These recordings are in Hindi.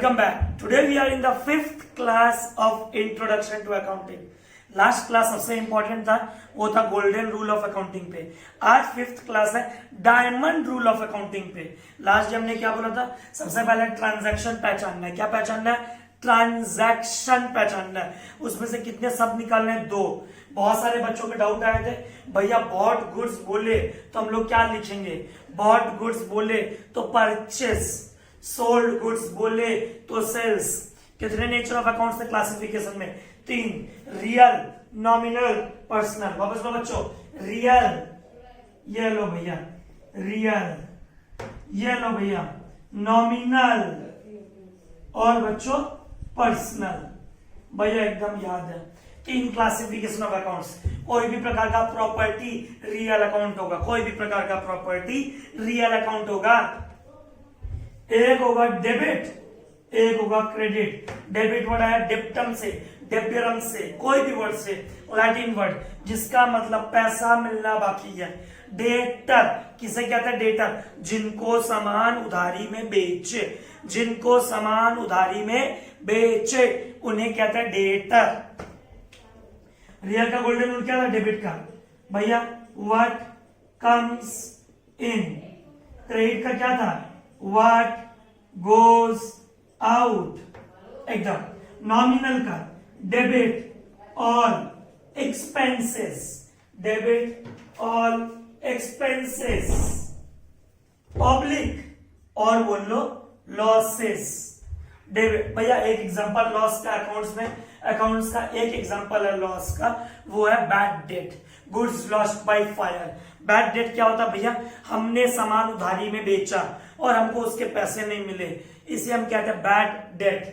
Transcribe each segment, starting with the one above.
Welcome back. Today we are in the 5th class of Introduction to Accounting. Last class सबसे इंपॉर्टेंट था, वो था गोल्डन रूल ऑफ अकाउंटिंग पे. आज 5th क्लास है डायमंड रूल ऑफ अकाउंटिंग पे. लास्ट हमने क्या बोला था? सबसे पहले ट्रांजैक्शन पहचानना है. क्या पहचानना है? ट्रांजैक्शन पहचानना है. उसमें से कितने शब्द निकालने हैं? 2. बहुत सारे बच्चों के डाउट आए थे, भैया बॉट गुड्स बोले तो हम लोग क्या लिखेंगे? बॉट गुड्स बोले तो परचेस, सोल्ड गुड्स बोले तो सेल्स. कितने नेचर ऑफ अकाउंट्स थे क्लासिफिकेशन में? 3. Real, nominal, personal. वापस लो बच्चों, रियल ये लो भैया, रियल ये लो भैया, नॉमिनल और बच्चों पर्सनल. भैया एकदम याद है. 3 क्लासिफिकेशन ऑफ अकाउंट्स. कोई भी प्रकार का प्रॉपर्टी रियल अकाउंट होगा. कोई भी प्रकार का प्रॉपर्टी रियल अकाउंट होगा. एक होगा डेबिट, एक होगा क्रेडिट. डेबिट वर्ड आया डेप्टम से, डेबियरम से, कोई भी वर्ड से, लैटिन वर्ड जिसका मतलब पैसा मिलना बाकी है. डेटर किसे कहते हैं? डेटर जिनको सामान उधारी में बेचे, जिनको सामान उधारी में बेचे उन्हें कहते हैं डेटर. रियल का गोल्डन रूल क्या था? डेबिट का भैया व्हाट कम्स इन. क्रेडिट का क्या था? What goes out. एकदम. नॉमिनल का debit all expenses, debit all expenses. Oblique और बोल लो लॉसेस. डेबिट भैया एक एग्जांपल लॉस का अकाउंट्स में, अकाउंट्स का एक एग्जांपल है लॉस का, वो है bad debt. Goods lost by fire. Bad debt क्या होता है भैया? हमने सामान उधारी में बेचा और हमको उसके पैसे नहीं मिले, इसे हम कहते हैं bad debt.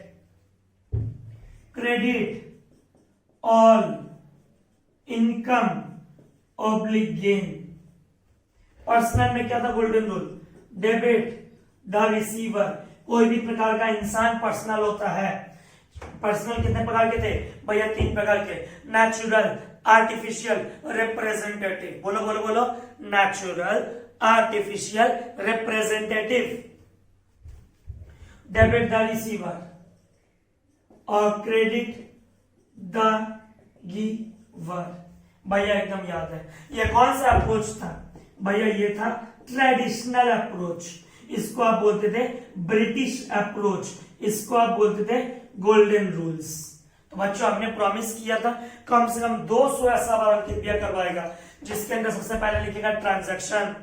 Credit all income oblique gain. Personal में क्या था golden rule? Debit the receiver. कोई भी प्रकार का इंसान पर्सनल होता है. पर्सनल कितने प्रकार के थे भैया? 3 प्रकार के. Natural, artificial, representative. बोलो बोलो बोलो. Natural, artificial, representative. Debit the receiver और क्रेडिट द गिवर. भैया एकदम याद है. ये कौन सा अप्रोच था भैया? ये था ट्रेडिशनल अप्रोच. इसको आप बोलते थे ब्रिटिश अप्रोच. इसको आप बोलते थे गोल्डन रूल्स. तो बच्चों हमने प्रॉमिस किया था कम से कम 200 ऐसा बार क्लियर करवाएगा जिसके अंदर सबसे पहले लिखेगा ट्रांजैक्शन,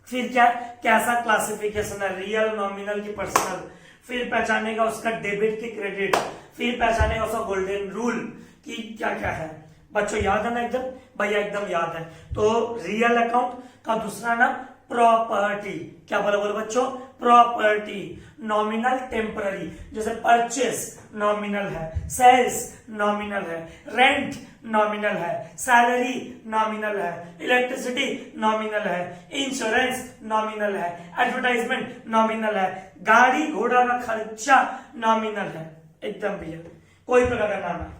फिर क्या कैसा क्लासिफिकेशन है, रियल, नॉमिनल की पर्सनल, फिर पहचानेगा उसका डेबिट की क्रेडिट, फिर पहचानेगा उसका गोल्डन रूल की क्या क्या है. बच्चों याद है ना? एकदम भैया एकदम याद है. तो रियल अकाउंट का दूसरा नाम प्रॉपर्टी. क्या बोला बोलो बच्चों? प्रॉपर्टी. Nominal, temporary. जैसे परचेस नॉमिनल है, सेल्स नॉमिनल है, रेंट नॉमिनल है, सैलरी नॉमिनल है, इलेक्ट्रिसिटी नॉमिनल है, इंश्योरेंस नॉमिनल है, एडवर्टाइजमेंट नॉमिनल है, गाड़ी घोड़ा का खर्चा नॉमिनल है. एकदम भैया कोई प्रकार का नाम है.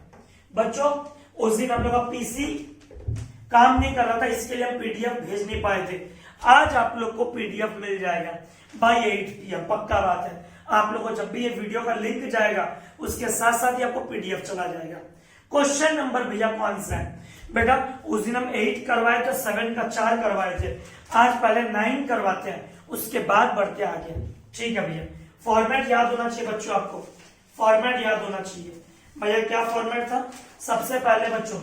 बच्चों उस दिन हम लोग का पीसी काम नहीं कर रहा था, इसके लिए हम पीडीएफ भेज नहीं पाए थे. आज आप लोग को पीडीएफ मिल जाएगा बाय 8 PM. पक्का बात है. आप लोग को जब भी ये वीडियो का लिंक जाएगा उसके साथ साथ ही आपको पीडीएफ चला जाएगा. क्वेश्चन नंबर भैया कौन सा है बेटा? उस दिन हम 8 करवाए थे, 7 का 4 करवाए थे. आज पहले 9 करवाते हैं, उसके बाद बढ़ते आगे. ठीक है भैया. फॉर्मेट याद होना चाहिए बच्चों. आपको फॉर्मेट याद होना चाहिए भैया. क्या फॉर्मेट था? सबसे पहले बच्चों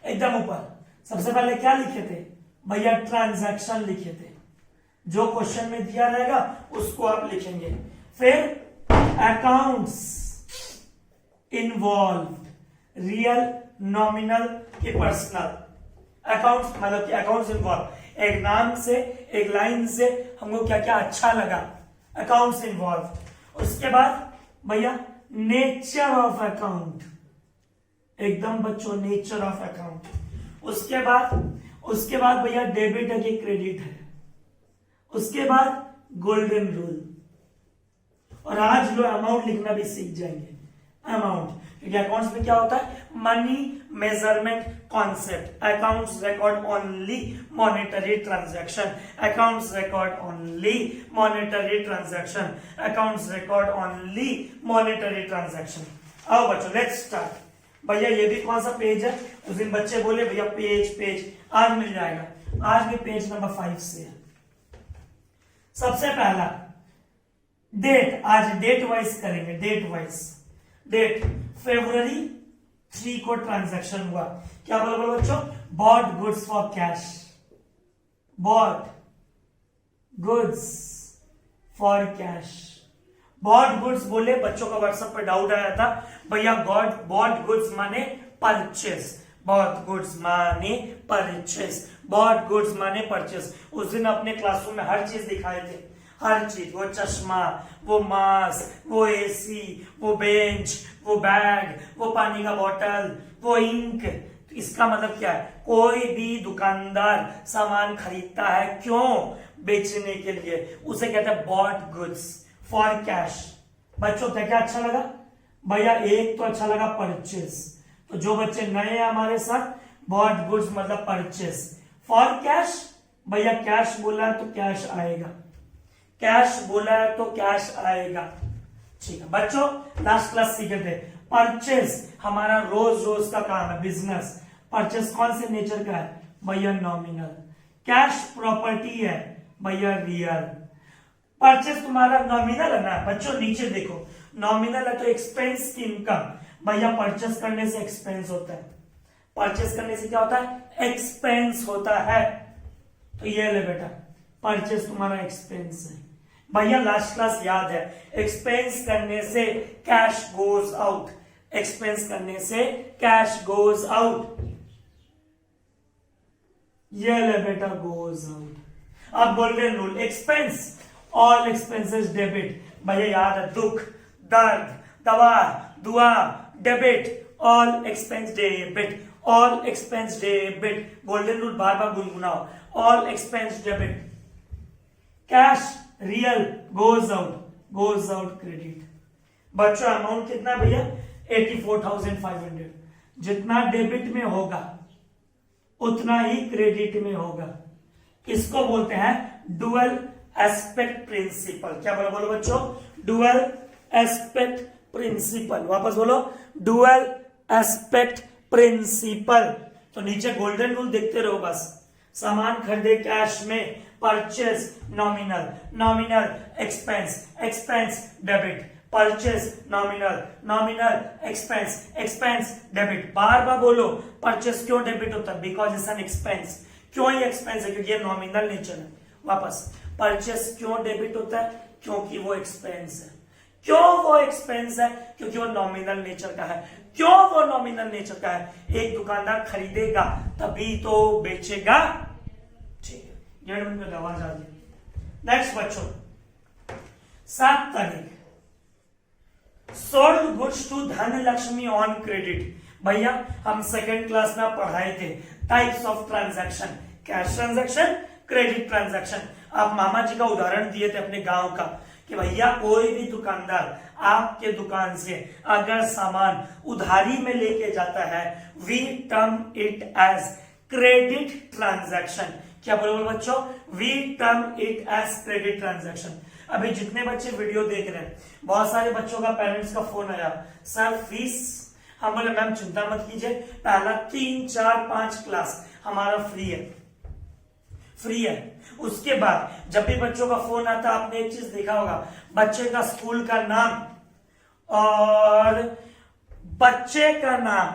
एकदम ऊपर सबसे पहले क्या लिखे थे भैया? ट्रांजैक्शन लिखे थे. जो क्वेश्चन में दिया रहेगा उसको आप लिखेंगे. फिर अकाउंट्स इन्वॉल्व, रियल, नॉमिनल की पर्सनल. अकाउंट्स मतलब कि अकाउंट्स इन्वॉल्व. एक नाम से, एक लाइन से हमको क्या क्या अच्छा लगा. Accounts involve. उसके बाद भैया नेचर ऑफ अकाउंट. एकदम बच्चों नेचर ऑफ अकाउंट. उसके बाद भैया डेबिट है कि क्रेडिट है. उसके बाद गोल्डन रूल. और आज लोग अमाउंट लिखना भी सीख जाएंगे. अमाउंट, क्योंकि अकाउंट्स में क्या होता है, money measurement concept. Accounts record only monetary transaction, accounts record only monetary transaction, accounts record only monetary transaction. आओ बच्चों लेट्स स्टार्ट। भैया ये भी कौन सा पेज है, उस दिन बच्चे बोले भैया पेज आज मिल जाएगा, आज भी पेज नंबर 5 से है। सबसे पहला डेट, आज डेट वाइज करेंगे, डेट वाइज। डेट फरवरी 3 को ट्रांजैक्शन हुआ, क्या बोला बोलो बच्चों, bought goods for cash, bought goods for cash. Bought goods बोले, बच्चों का व्हाट्सएप पर डाउट आया था भैया बॉट गुड्स माने परचेस, बॉट गुड्स माने परचेस, बॉट गुड्स माने परचेस। उस दिन अपने क्लासरूम में हर चीज दिखाए थे, हर चीज, वो चश्मा, वो मास्क, वो एसी, वो बेंच, वो बैग, वो पानी का बोतल, वो इंक। तो इसका मतलब क्या है, कोई भी दुकानदार सामान खरीदता है क्यों, बेचने के लिए, उसे कहते हैं बॉट गुड्स फॉर कैश। बच्चों क्या क्या अच्छा लगा भैया, एक तो अच्छा लगा परचेस, तो जो बच्चे नए हैं हमारे साथ, बॉट गुड्स मतलब परचेस। फॉर कैश, भैया कैश बोला है तो कैश आएगा, कैश बोला है तो कैश आएगा, ठीक है बच्चों। लास्ट क्लास सीखे थे परचेस हमारा रोज रोज का काम है, बिजनेस। परचेस कौन से नेचर का है भैया, नॉमिनल। कैश प्रॉपर्टी है भैया, रियल। परचेस तुम्हारा नॉमिनल है ना बच्चों, नीचे देखो नॉमिनल है तो एक्सपेंस की इनकम, भैया परचेस करने से एक्सपेंस होता है, परचेस करने से क्या होता है, एक्सपेंस होता है। तो ये ले बेटा, परचेस तुम्हारा एक्सपेंस है भैया। लास्ट क्लास याद है, एक्सपेंस करने से कैश गोज आउट, एक्सपेंस करने से कैश गोज आउट, ये ले बेटा गोज आउट। अब golden rule, expense all expenses debit, भैया याद है, दुख दर्द दवा दुआ debit, all expense debit, all expense debit. Golden rule बार बार गुनगुनाओ, all expense debit. Cash real goes out credit. बच्चों अमाउंट कितना भैया, 84,500। जितना डेबिट में होगा उतना ही क्रेडिट में होगा, इसको बोलते हैं डुअल एस्पेक्ट प्रिंसिपल। क्या बोलो बोलो बच्चों, डुअल एस्पेक्ट प्रिंसिपल, वापस बोलो डुअल एस्पेक्ट प्रिंसिपल। तो नीचे गोल्डन रूल देखते रहो बस, सामान खरीदे कैश में, purchase nominal, nominal expense, expense debit, purchase nominal, nominal expense, expense debit. बार बार बोलो परचेस क्यों डेबिट होता है, बिकॉज इट्स एन एक्सपेंस। क्यों ये एक्सपेंस है, क्योंकि ये नॉमिनल नेचर है। वापस, परचेस क्यों डेबिट होता है, क्योंकि वो एक्सपेंस है। क्यों वो एक्सपेंस है, क्योंकि वो नॉमिनल नेचर का है। क्यों वो नॉमिनल नेचर का है, एक दुकानदार खरीदेगा तभी तो बेचेगा, ठीक है। 1.5 मिनट में आवाज आ रही। नेक्स्ट बच्चों, 7 तारीख, sold goods to Dhanlakshmi on credit. भैया हम सेकेंड क्लास में पढ़ाए थे types of transaction, cash transaction, credit transaction. आप मामा जी का उदाहरण दिए थे अपने गांव का कि भैया कोई भी दुकानदार आपके दुकान से अगर सामान उधारी में लेके जाता है, we term it as credit transaction. क्या बोलो बच्चों, we term it as credit transaction. अभी जितने बच्चे वीडियो देख रहे हैं, बहुत सारे बच्चों का पेरेंट्स का फोन आया, सर फीस। हम बोले मैम चिंता मत कीजिए, पहला 3, 4, 5 क्लास हमारा फ्री है, फ्री है। उसके बाद जब भी बच्चों का फोन आता, आपने एक चीज देखा होगा, बच्चे का स्कूल का नाम और बच्चे का नाम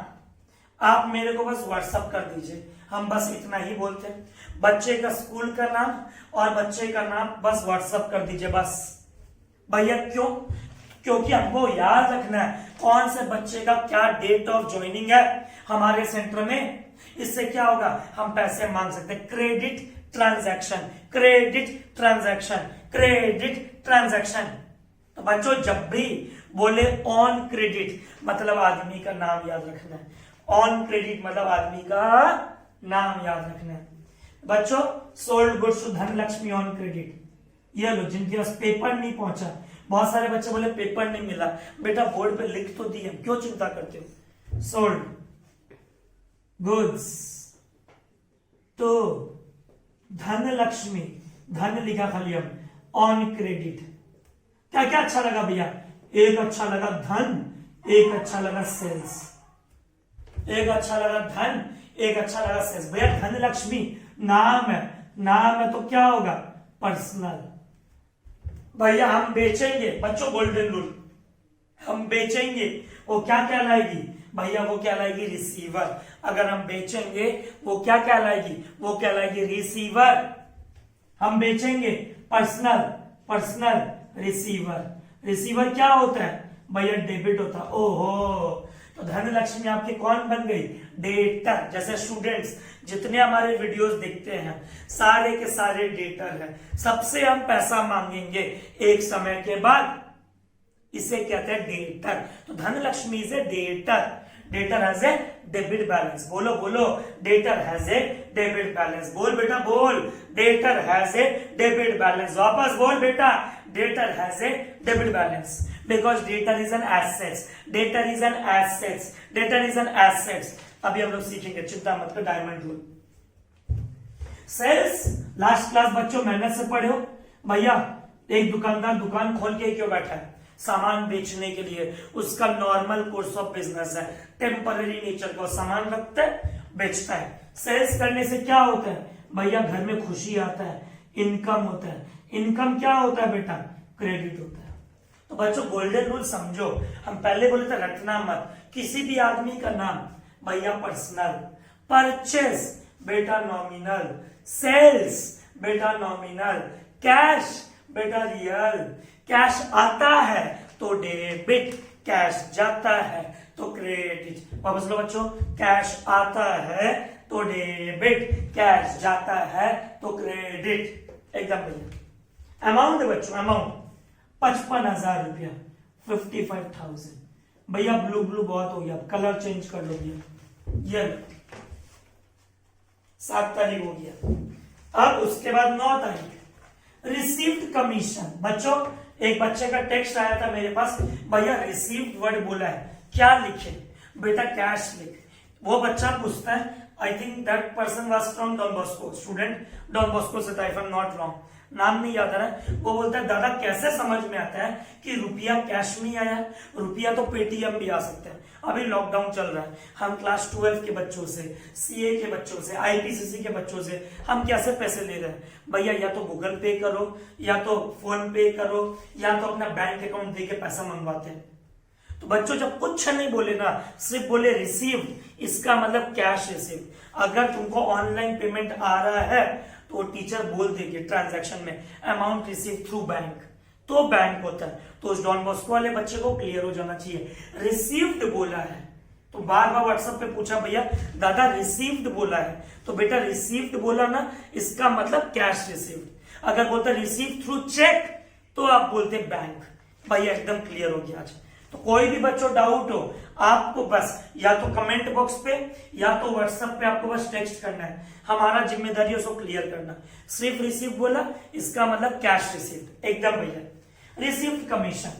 आप मेरे को बस व्हाट्सएप कर दीजिए, हम बस इतना ही बोलते हैं। बच्चे का स्कूल का नाम और बच्चे का नाम बस व्हाट्सएप कर दीजिए बस। भैया क्यों, क्योंकि हमको याद रखना है कौन से बच्चे का क्या डेट ऑफ ज्वाइनिंग है हमारे सेंटर में। इससे क्या होगा, हम पैसे मांग सकते हैं। Credit transaction, credit transaction, credit transaction. तो बच्चों जब भी बोले ऑन क्रेडिट मतलब आदमी का नाम याद रखना है, ऑन क्रेडिट मतलब आदमी का नाम याद रखना है। बच्चों sold goods to Dhanlakshmi on credit, ये लो जिनके पास पेपर नहीं पहुंचा बहुत सारे बच्चे बोले पेपर नहीं मिला, बेटा बोर्ड पे लिख तो दिए, क्यों चिंता करते हो। सोल्ड गुड्स तो धन लक्ष्मी, धन लिखा खाली हम, ऑन क्रेडिट। क्या क्या अच्छा लगा भैया, एक अच्छा लगा धन, एक अच्छा लगा सेल्स, एक अच्छा लगा धन, एक अच्छा लगा सेल्स। भैया धन लक्ष्मी नाम है, नाम है तो क्या होगा, पर्सनल। भैया हम बेचेंगे, बच्चों गोल्डन रूल, हम बेचेंगे, वो क्या कहलाएगी भैया, वो कहलाएगी रिसीवर। अगर हम बेचेंगे वो क्या कहलाएगी, वो कहलाएगी रिसीवर। हम बेचेंगे पर्सनल, पर्सनल रिसीवर। रिसीवर क्या होता है भैया, डेबिट होता है। ओहो, तो धन लक्ष्मी आपके कौन बन गई, डेटर। जैसे स्टूडेंट्स जितने हमारे वीडियोस देखते हैं सारे के सारे डेटर हैं, सबसे हम पैसा मांगेंगे एक समय के बाद, इसे कहते हैं डेटर। तो Dhanlakshmi is a debtor, debtor has a debit balance. बोलो बोलो, debtor has a debit balance. बोल बेटा बोल, debtor has a debit balance. वापस बोल बेटा, debtor has a debit balance, because debtor is an assets, debtor is an assets, debtor is an assets. अभी हम लोग सीखेंगे, चिंता मत कर, diamond rule. Sales last class बच्चों मेहनत से पढ़े हो भैया। एक दुकानदार दुकान खोल के क्यों बैठा है, सामान बेचने के लिए। उसका नॉर्मल कोर्स ऑफ बिजनेस है, टेम्पररी नेचर का, सामान रखता है बेचता है। सेल्स करने से क्या होता है भैया, घर में खुशी आता है, इनकम होता है। इनकम क्या होता है बेटा, क्रेडिट होता है। तो बच्चों गोल्डन रूल समझो, हम पहले बोले थे रटना मत, किसी भी आदमी का नाम भैया पर्सनल, परचेस बेटा नॉमिनल, सेल्स बेटा नॉमिनल, कैश बेटा रियल। कैश आता है तो डेबिट, कैश जाता है तो क्रेडिट। वापस लो बच्चों, कैश आता है तो डेबिट, कैश जाता है तो क्रेडिट। एकदम भैया अमाउंट बच्चों, अमाउंट 55,000 रुपया, 55,000। भैया ब्लू ब्लू बहुत हो गया, कलर चेंज कर लो भैया। ये 7 तारीख हो गया। अब उसके बाद 9 तारीख रिसीव्ड कमीशन। बच्चों एक बच्चे का टेक्स्ट आया था मेरे पास, भैया रिसीव्ड वर्ड बोला है, क्या लिखे बेटा, कैश लिख। वो बच्चा पूछता है, I think that person was from Don Bosco, student Don Bosco से था, if I am not wrong, नाम नहीं याद आ रहा है। वो बोलता है दादा कैसे समझ में आता है कि रुपया कैश में आया है, रुपया तो पेटीएम भी आ सकता है। अभी लॉकडाउन चल रहा है, हम क्लास 12 के बच्चों से, सीए के बच्चों से, आईपीसीसी के बच्चों से हम कैसे पैसे ले रहे हैं भैया, या तो गूगल पे करो, या तो फोन पे करो, या तो अपना बैंक अकाउंट दे के पैसा मंगवाते हैं। तो बच्चों जब कुछ नहीं बोले ना, सिर्फ बोले रिसीव्ड, इसका मतलब कैश रिसीव्ड। अगर तुमको ऑनलाइन पेमेंट आ रहा है तो टीचर बोल देगी ट्रांजैक्शन में अमाउंट रिसीव थ्रू बैंक, तो बैंक होता है। तो उस डॉन बॉस्को वाले बच्चे को क्लियर हो जाना चाहिए, रिसीव्ड बोला है। तो बार बार व्हाट्सएप पे पूछा भैया दादा रिसीव्ड बोला है, तो बेटा रिसीव्ड बोला ना, इसका मतलब कैश रिसीव्ड। अगर बोलते रिसीव थ्रू चेक तो आप बोलते बैंक। भैया एकदम क्लियर हो गया आज। तो कोई भी बच्चों डाउट हो, आपको बस या तो कमेंट बॉक्स पे या तो व्हाट्सएप पे आपको बस टेक्स्ट करना है, हमारा जिम्मेदारी है उसको क्लियर करना। सिर्फ रिसीव बोला, इसका मतलब कैश रिसीव्ड, एकदम भैया। रिसीव्ड कमीशन,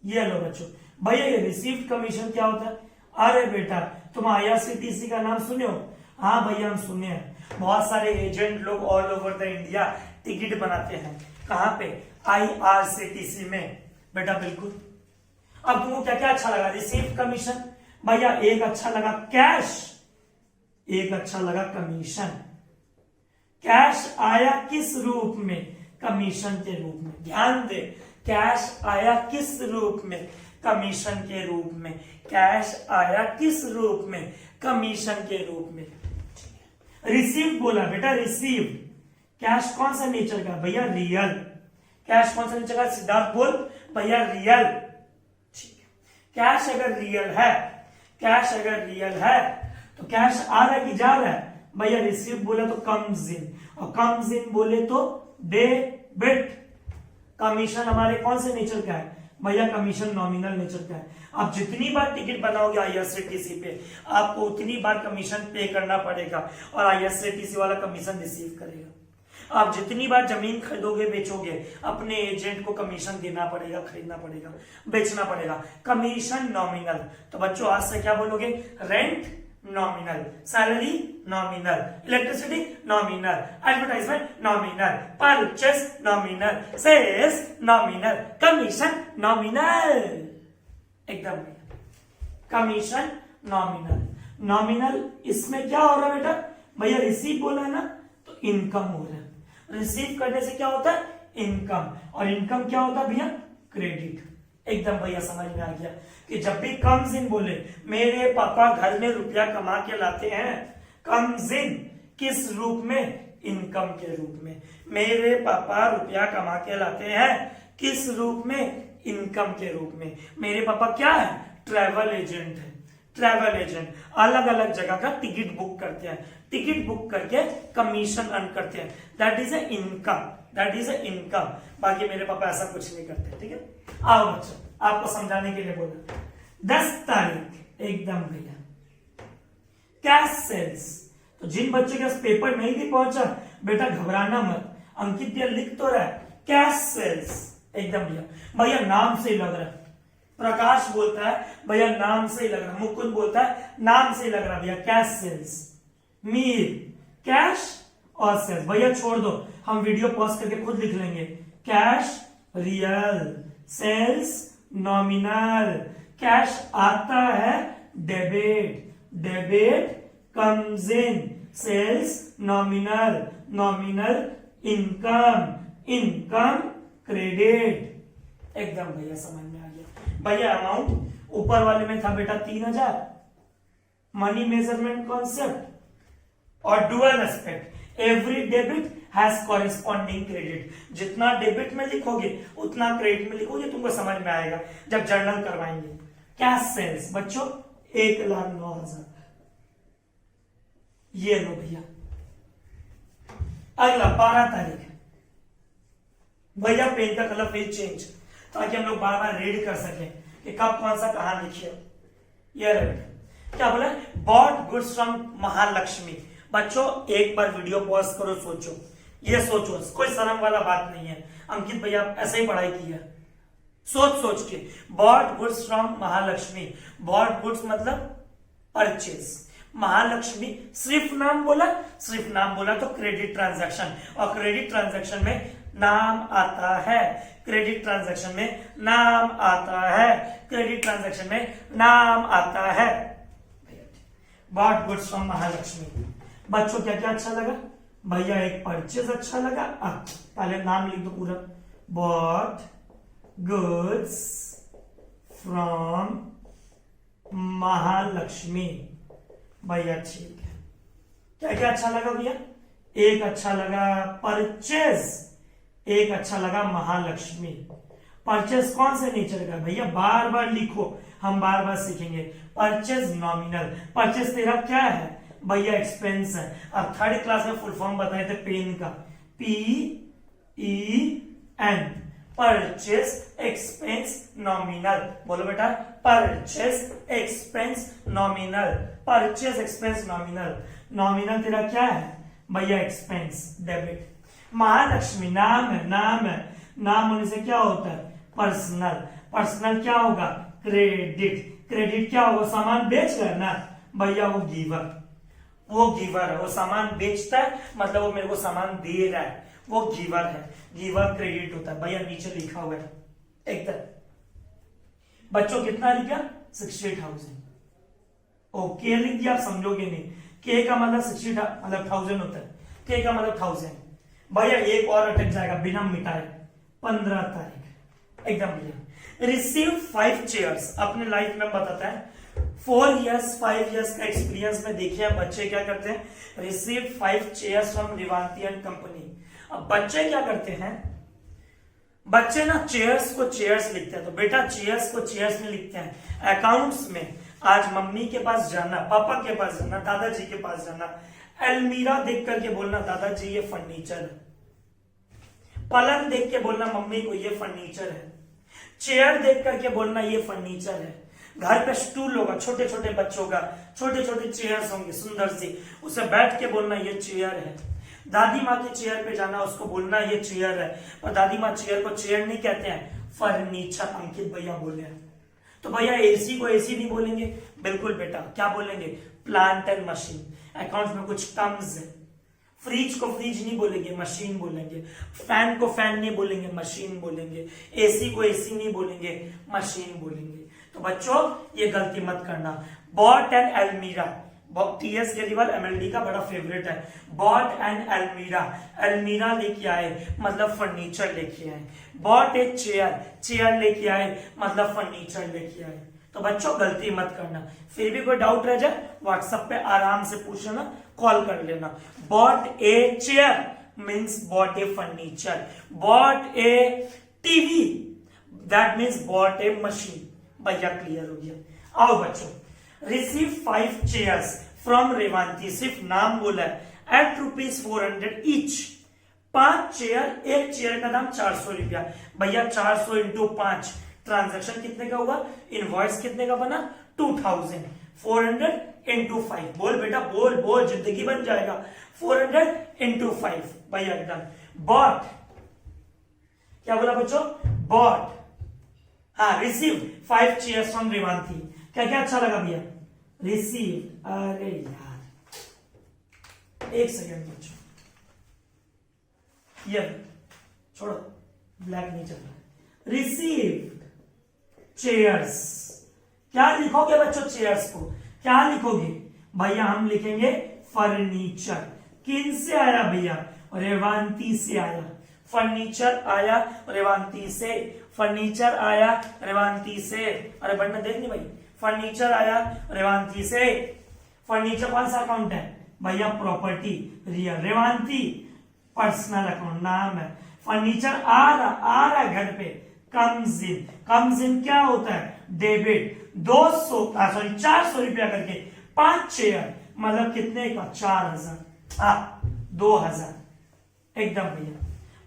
ये लो बच्चों, भैया ये रिसीव्ड कमीशन क्या होता है। अरे बेटा तुम आईआरसीटीसी का नाम सुने हो, हाँ भैया हम सुने हैं, बहुत सारे एजेंट लोग all over the India ticket बनाते हैं, कहां पे, आईआरसीटीसी में बेटा, बिल्कुल। अब तुमको क्या क्या अच्छा लगा, रिसीव कमीशन भैया, एक अच्छा लगा कैश, एक अच्छा लगा कमीशन। कैश आया किस रूप में, कमीशन के रूप में। ध्यान दे, कैश आया किस रूप में, कमीशन के रूप में। कैश आया किस रूप में, कमीशन के रूप में। रिसीव बोला बेटा, रिसीव। कैश कौन सा नेचर का भैया, रियल। कैश कौन सा नेचर का, सिद्धार्थ बोल भैया, रियल। ठीक है, कैश अगर रियल है, कैश अगर रियल है तो कैश आ रहा है कि जा रहा है भैया, रिसीव बोले तो कम्स इन, और कम्स इन बोले तो डेबिट। कमीशन हमारे कौन से नेचर का है भैया, कमीशन नॉमिनल नेचर का है। आप जितनी बार टिकट बनाओगे आईआरसीटीसी पे, आपको उतनी बार कमीशन पे करना पड़ेगा और आईआरसीटीसी वाला कमीशन रिसीव करेगा। आप जितनी बार जमीन खरीदोगे बेचोगे, अपने एजेंट को कमीशन देना पड़ेगा, खरीदना पड़ेगा, बेचना पड़ेगा। Commission nominal. तो बच्चों आज से क्या बोलोगे? Rent nominal, salary nominal, electricity nominal, advertisement nominal, purchase nominal, sales nominal, commission nominal. एकदम कमीशन नॉमिनल। नॉमिनल इसमें क्या हो रहा है बेटा? भैया रिसीव बोला है ना, तो इनकम हो रहा है। रिसीव करने से क्या होता है? इनकम। और इनकम क्या होता है भैया? क्रेडिट। एकदम भैया समझ में आ गया कि जब भी कम्स इन बोले, मेरे पापा घर में रुपया कमा के लाते हैं, कम्स इन किस रूप में? इनकम के रूप में। मेरे पापा रुपया कमा के लाते हैं किस रूप में? इनकम के रूप में। मेरे पापा क्या है? ट्रैवल एजेंट है। ट्रैवल एजेंट अलग अलग जगह का टिकट बुक करते हैं, टिकट बुक करके कमीशन अर्न करते हैं। That is a income, that is a income. बाकी मेरे पापा ऐसा कुछ नहीं करते। ठीक है, आओ बच्चों, आपको समझाने के लिए बोला। 10 तारीख एकदम भैया कैश सेल्स। तो जिन बच्चों के पास पेपर नहीं भी पहुंचा, बेटा घबराना मत, अंकित भैया लिख तो रहा है कैश सेल्स। एकदम भैया, भैया नाम से ही लग रहा है। प्रकाश बोलता है भैया नाम से ही लग रहा, मुकुंद बोलता है नाम से ही लग रहा भैया, कैश सेल्स। मीर कैश और सेल्स। भैया छोड़ दो, हम वीडियो पॉज करके खुद लिख लेंगे। Cash real, sales nominal. Cash आता है debit, debit comes in, sales nominal, nominal income, income credit. एकदम भैया समझ में आ गया। भैया अमाउंट ऊपर वाले में था बेटा 3000, मनी मेजरमेंट कॉन्सेप्ट और dual aspect. Every debit has corresponding credit. जितना डेबिट में लिखोगे उतना क्रेडिट में लिखोगे, तुमको समझ में आएगा जब जर्नल करवाएंगे। कैश सेल्स बच्चों 1,09,000। ये लो भैया। अगला 12 तारीख। भैया पेन का कलर फिर चेंज, ताकि हम लोग बार बार रीड कर सकें कि कब कौन सा कहां लिखे। ये क्या बोला? Bought goods from Mahalakshmi. बच्चों एक बार वीडियो पॉज करो, सोचो, ये सोचो, कोई शर्म वाला बात नहीं है। अंकित भैया ऐसे ही पढ़ाई की है, सोच सोच के। Bought goods from Mahalakshmi. Bought goods मतलब परचेज। महालक्ष्मी सिर्फ नाम बोला, सिर्फ नाम बोला तो क्रेडिट ट्रांजैक्शन, और क्रेडिट ट्रांजैक्शन में नाम आता है। क्रेडिट ट्रांजैक्शन में नाम आता है। क्रेडिट ट्रांजैक्शन में नाम आता है। Bought goods from Mahalakshmi. बच्चों क्या क्या अच्छा लगा? भैया एक परचेज अच्छा लगा। पहले नाम लिख दो पूरा। Bought goods from Mahalakshmi. भैया ठीक है। क्या क्या अच्छा लगा भैया? एक अच्छा लगा परचेज, एक अच्छा लगा महालक्ष्मी। परचेज कौन से नेचर का? भैया बार बार लिखो, हम बार बार सीखेंगे। Purchase nominal. परचेज तेरा क्या है? भैया एक्सपेंस है। अब थर्ड क्लास में फुल फॉर्म बताए थे पेन का, PEN, परचेज एक्सपेंस नॉमिनल। बोलो बेटा, purchase expense nominal, purchase expense nominal. Nominal तेरा क्या है? भैया एक्सपेंस, डेबिट। महालक्ष्मी नाम है, नाम है, नाम होने से क्या होता है? पर्सनल। पर्सनल क्या होगा? क्रेडिट। क्रेडिट क्या होगा? सामान बेच रहा है ना भैया, वो गिवर, वो गिवर है। वो सामान बेचता है मतलब वो मेरे को सामान दे रहा है, वो गिवर है। गिवर क्रेडिट होता है। भैया नीचे लिखा हुआ है एकदम। बच्चों कितना लिखा? 68,000। ओके लिख दिया, आप समझोगे नहीं। के का मतलब 60 मतलब 1000 होता है, के का मतलब 1000। भैया एक और अटक जाएगा बिना मिटाए। 15 तारीख एकदम भैया। Receive 5 chairs. अपने लाइफ में बताता है 4 इयर्स 5 इयर्स का एक्सपीरियंस में देखिए बच्चे क्या करते हैं। Receive 5 chairs from Revanti and company. अब बच्चे क्या करते हैं? बच्चे ना चेयर्स को चेयर्स लिखते हैं। तो बेटा चेयर्स को चेयर्स में लिखते हैं। अकाउंट्स में आज मम्मी के पास जाना, पापा के पास जाना, दादाजी के पास जाना, अलमीरा देख करके बोलना दादाजी ये फर्नीचर है। पलंग देख के बोलना मम्मी को ये फर्नीचर है। चेयर देख करके बोलना ये फर्नीचर है। घर पे स्टूल होगा छोटे छोटे बच्चों का, छोटे छोटे चेयर्स होंगे सुंदर सी, उसे बैठ के बोलना ये चेयर है। दादी माँ के चेयर पे जाना, उसको बोलना ये चेयर है, और दादी माँ चेयर को चेयर नहीं कहते हैं, फर्नीचर अंकित भैया बोले हैं। तो भैया एसी को एसी नहीं बोलेंगे, बिल्कुल बेटा क्या बोलेंगे, प्लांट एंड मशीन। अकाउंट्स में कुछ टर्म्स है, फ्रिज को फ्रिज नहीं बोलेंगे, मशीन बोलेंगे। फैन को फैन नहीं बोलेंगे, मशीन बोलेंगे। एसी को एसी नहीं बोलेंगे, मशीन बोलेंगे। तो बच्चों ये गलती मत करना। बॉट एंड एलमीरा, टीएस गेरीवाल एमएलडी का बड़ा फेवरेट है। बॉट एंड एलमीरा, एलमीरा लेके आए मतलब फर्नीचर लेके आए। बॉट ए चेयर, चेयर लेके आए मतलब फर्नीचर लेके आए। तो बच्चों गलती मत करना। फिर भी कोई डाउट रह जाए व्हाट्सएप पे आराम से पूछ लेना, कॉल कर लेना। Bot a chair means bot A furniture. Bot A TV that means bot A machine. भैया क्लियर हो गया। आओ बच्चों, रिसीव 5 चेयर्स फ्रॉम रेवांती, सिर्फ नाम बोला है, एट ₹400 ईच। 5 चेयर, एक चेयर का दाम 400 रुपया। भैया 400 इंटू 5, ट्रांजेक्शन कितने का हुआ, इनवॉइस कितने का बना, 2000। 400 इंटू 5, बोल बेटा बोल बोल, जिंदगी बन जाएगा। 400 इंटू 5 भैया एकदम। बॉट, क्या बोला बच्चों, बॉट, हाँ रिसीव 5 चेयर्स फ्रॉम रेवांती। क्या क्या अच्छा लगा भैया, रिसीव, अरे यार एक सेकेंड बच्चों, ये छोड़ो, ब्लैक नहीं चल रहा। रिसीव चेयर्स, क्या लिखोगे बच्चों चेयर्स को, क्या लिखोगे भैया, हम लिखेंगे फर्नीचर। किन से आया भैया, रेवांती से आया। फर्नीचर आया रेवांती से, फर्नीचर आया रेवांती से। अरे बढ़ना देखनी भाई, फर्नीचर आया रेवांती से। फर्नीचर कौन सा अकाउंट है भैया, प्रॉपर्टी रियल। रेवांती पर्सनल अकाउंट, नाम है। फर्नीचर आ रहा घर पे, कम्स इन। कम्स इन क्या होता है, डेबिट। 400 रुपया करके 5 चेयर मतलब कितने का, 4000, 2000 एकदम भैया।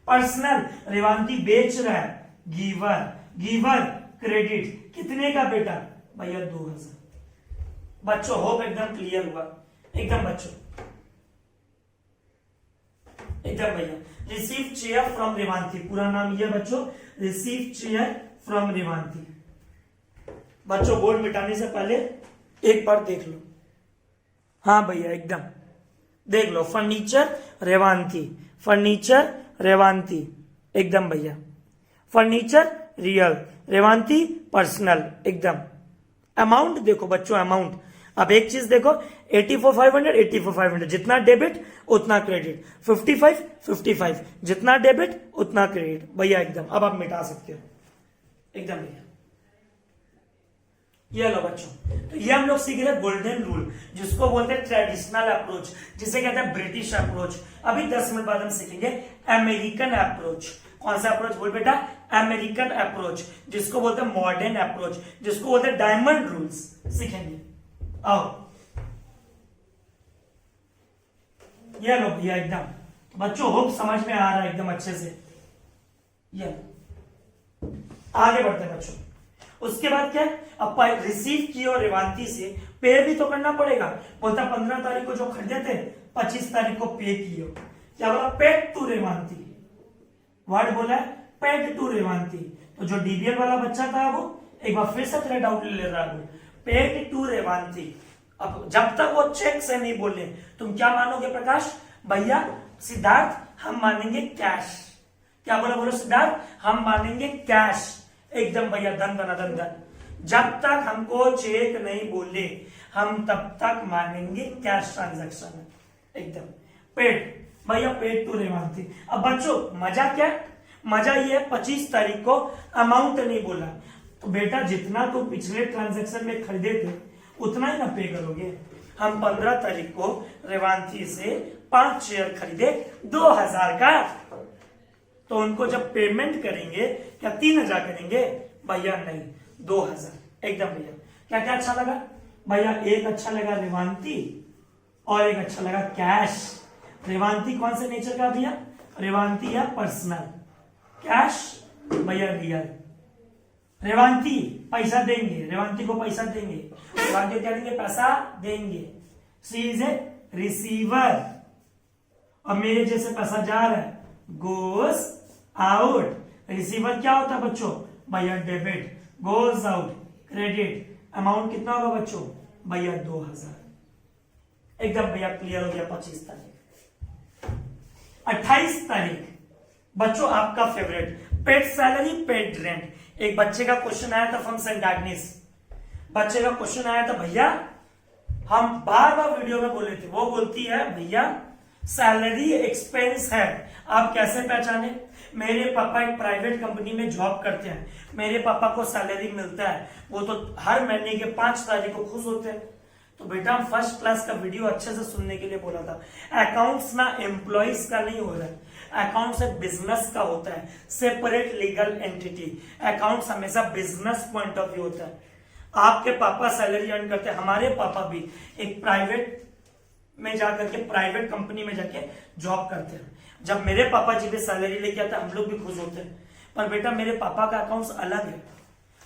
पर्सनल, रेवांती बेच रहा है, गिवर, गिवर क्रेडिट कितने का बेटा भैया, 2000। बच्चों होप एकदम क्लियर हुआ, एकदम बच्चों एकदम भैया। रिसीव चेयर फ्रॉम रेवांती, पूरा नाम ये बच्चों, रिसीव चेयर फ्रॉम रेवांती। बच्चों बोर्ड मिटाने से पहले एक बार देख लो, हाँ भैया एकदम देख लो। फर्नीचर रेवांती, फर्नीचर रेवांती एकदम भैया। फर्नीचर रियल, रेवांती पर्सनल एकदम। अमाउंट देखो बच्चों, अमाउंट अब एक चीज देखो, 84,500 84,500, जितना डेबिट उतना क्रेडिट। 55 55, जितना डेबिट उतना क्रेडिट भैया एकदम। अब आप मिटा सकते हो एकदम भैया। ये लो बच्चों, तो ये हम लोग सीख रहे गोल्डन रूल, जिसको बोलते हैं ट्रेडिशनल अप्रोच, जिसे कहते हैं ब्रिटिश अप्रोच। अभी 10 मिनट बाद हम सीखेंगे अमेरिकन अप्रोच। कौन सा अप्रोच बोल बेटा, अमेरिकन अप्रोच, जिसको बोलते हैं मॉडर्न अप्रोच, जिसको बोलते हैं डायमंड रूल्स, सीखेंगे। आओ ये लो भैया एकदम। बच्चों होप समझ में आ रहा है एकदम अच्छे से। ये आगे बढ़ते हैं बच्चों। उसके बाद क्या, अब रिसीव किए और रेवांती से पे भी तो करना पड़ेगा। बोलता 15 तारीख को जो खरीदे थे 25 तारीख को पे किए। क्या बोला, पेड टू रेवांती, वर्ड बोला है पेड टू रेवांती। तो जो डीबीएल वाला बच्चा था वो एक बार फिर से तेरा डाउट ले रहा है, पेड टू रेवांती। अब जब तक वो चेक से नहीं बोले तुम क्या मानोगे प्रकाश भैया, सिद्धार्थ हम मानेंगे कैश। क्या बोला, बोलो सिद्धार्थ हम मानेंगे कैश एकदम भैया, धन धन धन धन। जब तक हमको चेक नहीं बोले हम तब तक मानेंगे कैश ट्रांजैक्शन एकदम। पेड भैया, पेड टू रेवांती। अब बच्चों मजा क्या, मजा ये 25 तारीख को अमाउंट नहीं बोला, तो बेटा जितना तुम पिछले ट्रांजैक्शन में खरीदे थे उतना ही ना पे करोगे। हम 15 तारीख को रेवांती से 5 शेयर खरीदे 2000 का, तो उनको जब पेमेंट करेंगे क्या 3000 करेंगे भैया, नहीं 2000 एकदम भैया। क्या क्या अच्छा लगा भैया, एक अच्छा लगा रेवांती और एक अच्छा लगा कैश। रेवांती कौन से नेचर का भैया, रेवांती है पर्सनल, कैश भैया रियल। रेवांती पैसा देंगे, रेवांती को पैसा देंगे, रेवांती क्या देंगे, पैसा देंगे। सी इज ए रिसीवर और मेरे जैसे पैसा जा रहा है गोज आउट। रिसीवर क्या होता है बच्चों भैया debit, goes out credit. Amount कितना होगा बच्चों भैया 2000। एकदम भैया क्लियर हो गया। 25 तारीख। 28 तारीख बच्चों आपका favourite, paid salary paid rent. एक बच्चे का क्वेश्चन आया था फ्रॉम सेंट एग्नेस। बच्चे का क्वेश्चन आया था भैया, हम बार बार वीडियो में बोले थे, वो बोलती है भैया सैलरी एक्सपेंस है, आप कैसे पहचाने। मेरे पापा एक प्राइवेट कंपनी में जॉब करते हैं, मेरे पापा को सैलरी मिलता है, वो तो हर महीने के 5 तारीख को खुश होते हैं। तो बेटा फर्स्ट क्लास का वीडियो अच्छे से सुनने के लिए बोला था। अकाउंट्स ना एम्प्लॉइज का नहीं हो रहा है, अकाउंट्स एक बिजनेस का होता है, सेपरेट लीगल एंटिटी। अकाउंट्स हमेशा बिजनेस पॉइंट ऑफ व्यू होता है। आपके पापा सैलरी अर्न करते हैं, हमारे पापा भी एक प्राइवेट में जाकर के प्राइवेट कंपनी में जाके जॉब करते हैं। जब मेरे पापा जी भी सैलरी लेके आते हैं हम लोग भी खुश होते हैं। पर बेटा मेरे पापा का अकाउंट्स अलग है,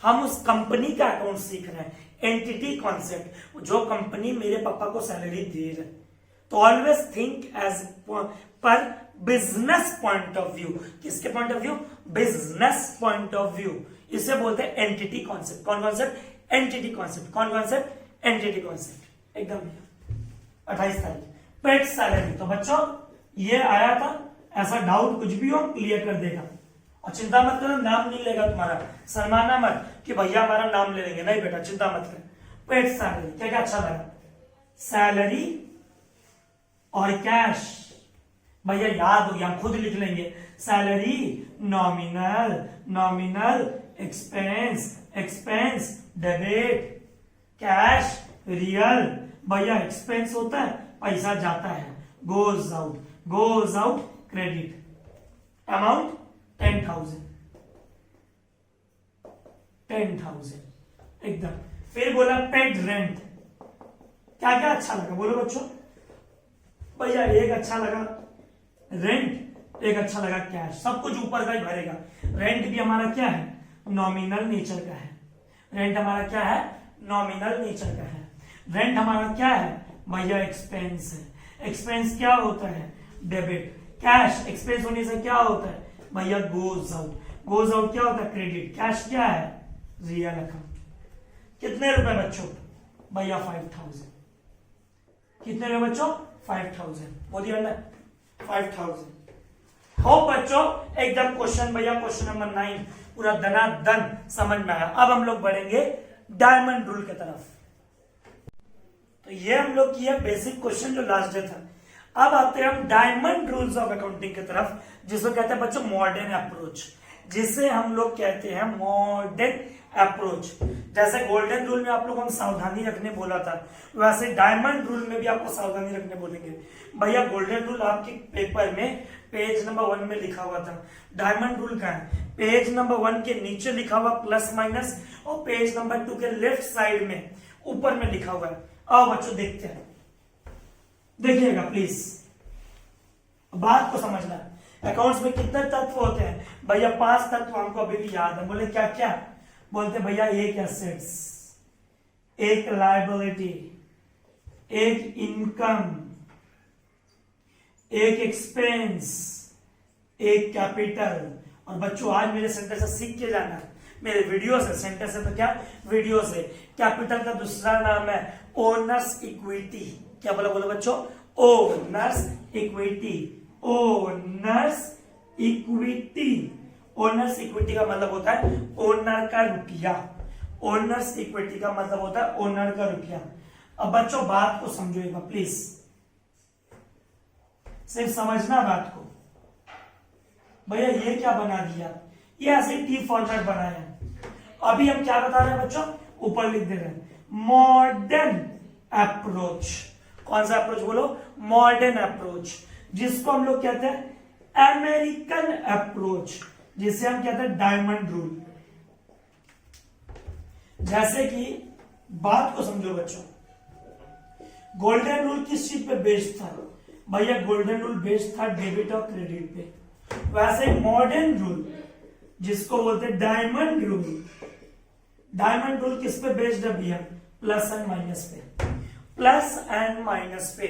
हम उस कंपनी का अकाउंट सीख रहे हैं, एंटिटी कॉन्सेप्ट, जो कंपनी मेरे पापा को सैलरी दे रहे हैं। तो always think as per business point of view. किसके point of view? Business point of view. इसे बोलते हैं एंटिटी कॉन्सेप्ट। कौन कॉन्सेप्ट? Entity concept. कौन कॉन्सेप्ट? Entity concept. एकदम 28 तारीख पेड सैलरी। तो बच्चों ये आया था, ऐसा डाउट कुछ भी हो क्लियर कर देगा। और चिंता मत करो, नाम नहीं लेगा तुम्हारा, शर्माना मत कि भैया हमारा नाम ले लेंगे, नहीं बेटा चिंता मत कर। पेड सैलरी क्या क्या अच्छा लगा? सैलरी और कैश भैया याद हो गया, खुद लिख लेंगे। Salary nominal, nominal expense, expense debit, cash real. भैया एक्सपेंस होता है पैसा जाता है, goes out, goes out credit. Amount 10,000, 10,000 एकदम। फिर बोला पेड रेंट। क्या क्या अच्छा लगा बोलो बच्चों? भैया एक अच्छा लगा रेंट, एक अच्छा लगा कैश। सब कुछ ऊपर का ही भरेगा। रेंट भी हमारा क्या है? नॉमिनल नेचर का है। रेंट हमारा क्या है? नॉमिनल नेचर का है। रेंट हमारा क्या है भैया? एक्सपेंस है। एक्सपेंस क्या होता है? डेबिट। कैश एक्सपेंस होने से क्या होता है भैया? Goes out. गोज आउट क्या होता है? क्रेडिट। कैश क्या है? Real account. कितने रुपए बच्चों? भैया 5,000। कितने रुपए बच्चों? 5,000। बोलिए ना 5,000। हो बच्चों एकदम क्वेश्चन भैया क्वेश्चन नंबर 9 पूरा दनादन समझ में आया। अब हम लोग बढ़ेंगे डायमंड रूल की तरफ। तो ये हम लोग किया बेसिक क्वेश्चन जो लास्ट डे था। अब आते हैं हम डायमंड रूल्स ऑफ अकाउंटिंग की तरफ, जिसको कहते हैं बच्चों मॉडर्न अप्रोच, जिसे हम लोग कहते हैं मॉडर्न अप्रोच। जैसे गोल्डन रूल में आप लोगों को सावधानी रखने बोला था, वैसे डायमंड रूल में भी आपको सावधानी रखने बोलेंगे। भैया गोल्डन रूल आपके पेपर में पेज नंबर 1 में लिखा हुआ था। डायमंड रूल का है पेज नंबर 1 के नीचे लिखा हुआ प्लस माइनस, और पेज नंबर 2 के लेफ्ट साइड में ऊपर में लिखा हुआ है। आओ बच्चों देखते हैं, देखिएगा प्लीज, बात को समझना। अकाउंट्स में कितने तत्व होते हैं भैया? 5 तत्व हमको अभी भी याद है। बोले क्या क्या? बोलते भैया एक एसेट्स, एक लायबिलिटी, एक इनकम, एक एक्सपेंस, एक कैपिटल। और बच्चों आज मेरे सेंटर से सीख के जाना, मेरे वीडियो से, सेंटर से तो क्या वीडियो से। कैपिटल का दूसरा नाम है ओनर्स इक्विटी। क्या बोला बोलो बच्चों? Owners equity, owners equity. Owners equity का मतलब होता है ओनर का रुपया। ओनर्स इक्विटी का मतलब होता है ओनर का रुपया। अब बच्चों बात को समझोएगा प्लीज, सिर्फ समझना बात को। भैया ये क्या बना दिया? ये ऐसे टी फॉर्मेट बनाया। अभी हम क्या बता रहे हैं बच्चों? ऊपर लिख दे रहे हैं मॉडर्न अप्रोच। कौन सा अप्रोच बोलो? मॉडर्न अप्रोच, जिसको हम लोग कहते हैं अमेरिकन अप्रोच, जिसे हम कहते हैं डायमंड रूल। जैसे कि बात को समझो बच्चों, गोल्डन रूल किस चीज पे बेस्ड था? भैया गोल्डन रूल बेस्ड था डेबिट और क्रेडिट पे। वैसे मॉडर्न रूल जिसको बोलते हैं डायमंड रूल, डायमंड रूल किस पे बेस्ड है भैया? प्लस एंड माइनस पे। प्लस एंड माइनस पे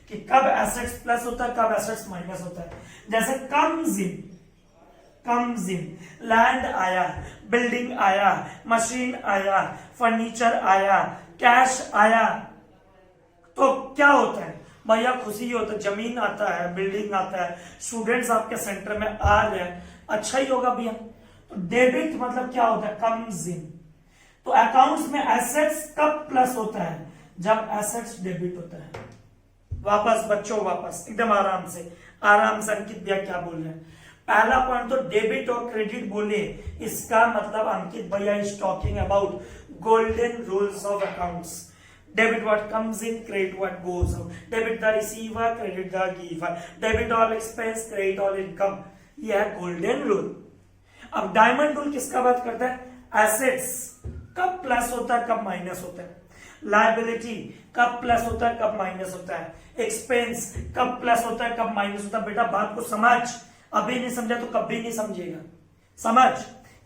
कि कब एसेट्स प्लस होता है कब एसेट्स माइनस होता है। जैसे कम्स इन लैंड आया, बिल्डिंग आया, मशीन आया, फर्नीचर आया, कैश आया, तो क्या होता है भैया खुशी होता है। जमीन आता है, बिल्डिंग आता है, स्टूडेंट्स आपके सेंटर में आ रहे हैं, अच्छा ही होगा भैया। तो डेबिट मतलब क्या होता है, कम्स इन। तो अकाउंट्स में एसेट्स कब प्लस होता है, जब एसेट्स डेबिट होता है। वापस बच्चों वापस एकदम आराम से अंकित भैया क्या बोल रहे हैं। पहला पॉइंट तो डेबिट और क्रेडिट बोले, इसका मतलब अंकित भैया is talking about golden rules of accounts. Debit what comes in, credit what goes out. Debit the receiver, credit the giver. Debit all expense, credit all income. यह है गोल्डन रूल। अब डायमंड रूल किसका बात करता है, एसेट्स कब प्लस होता है कब माइनस होता है, लायबिलिटी कब प्लस होता है कब माइनस होता है, एक्सपेंस कब प्लस होता है कब माइनस होता है। बेटा बात को समझ, अभी नहीं समझा तो कभी नहीं समझेगा, समझ।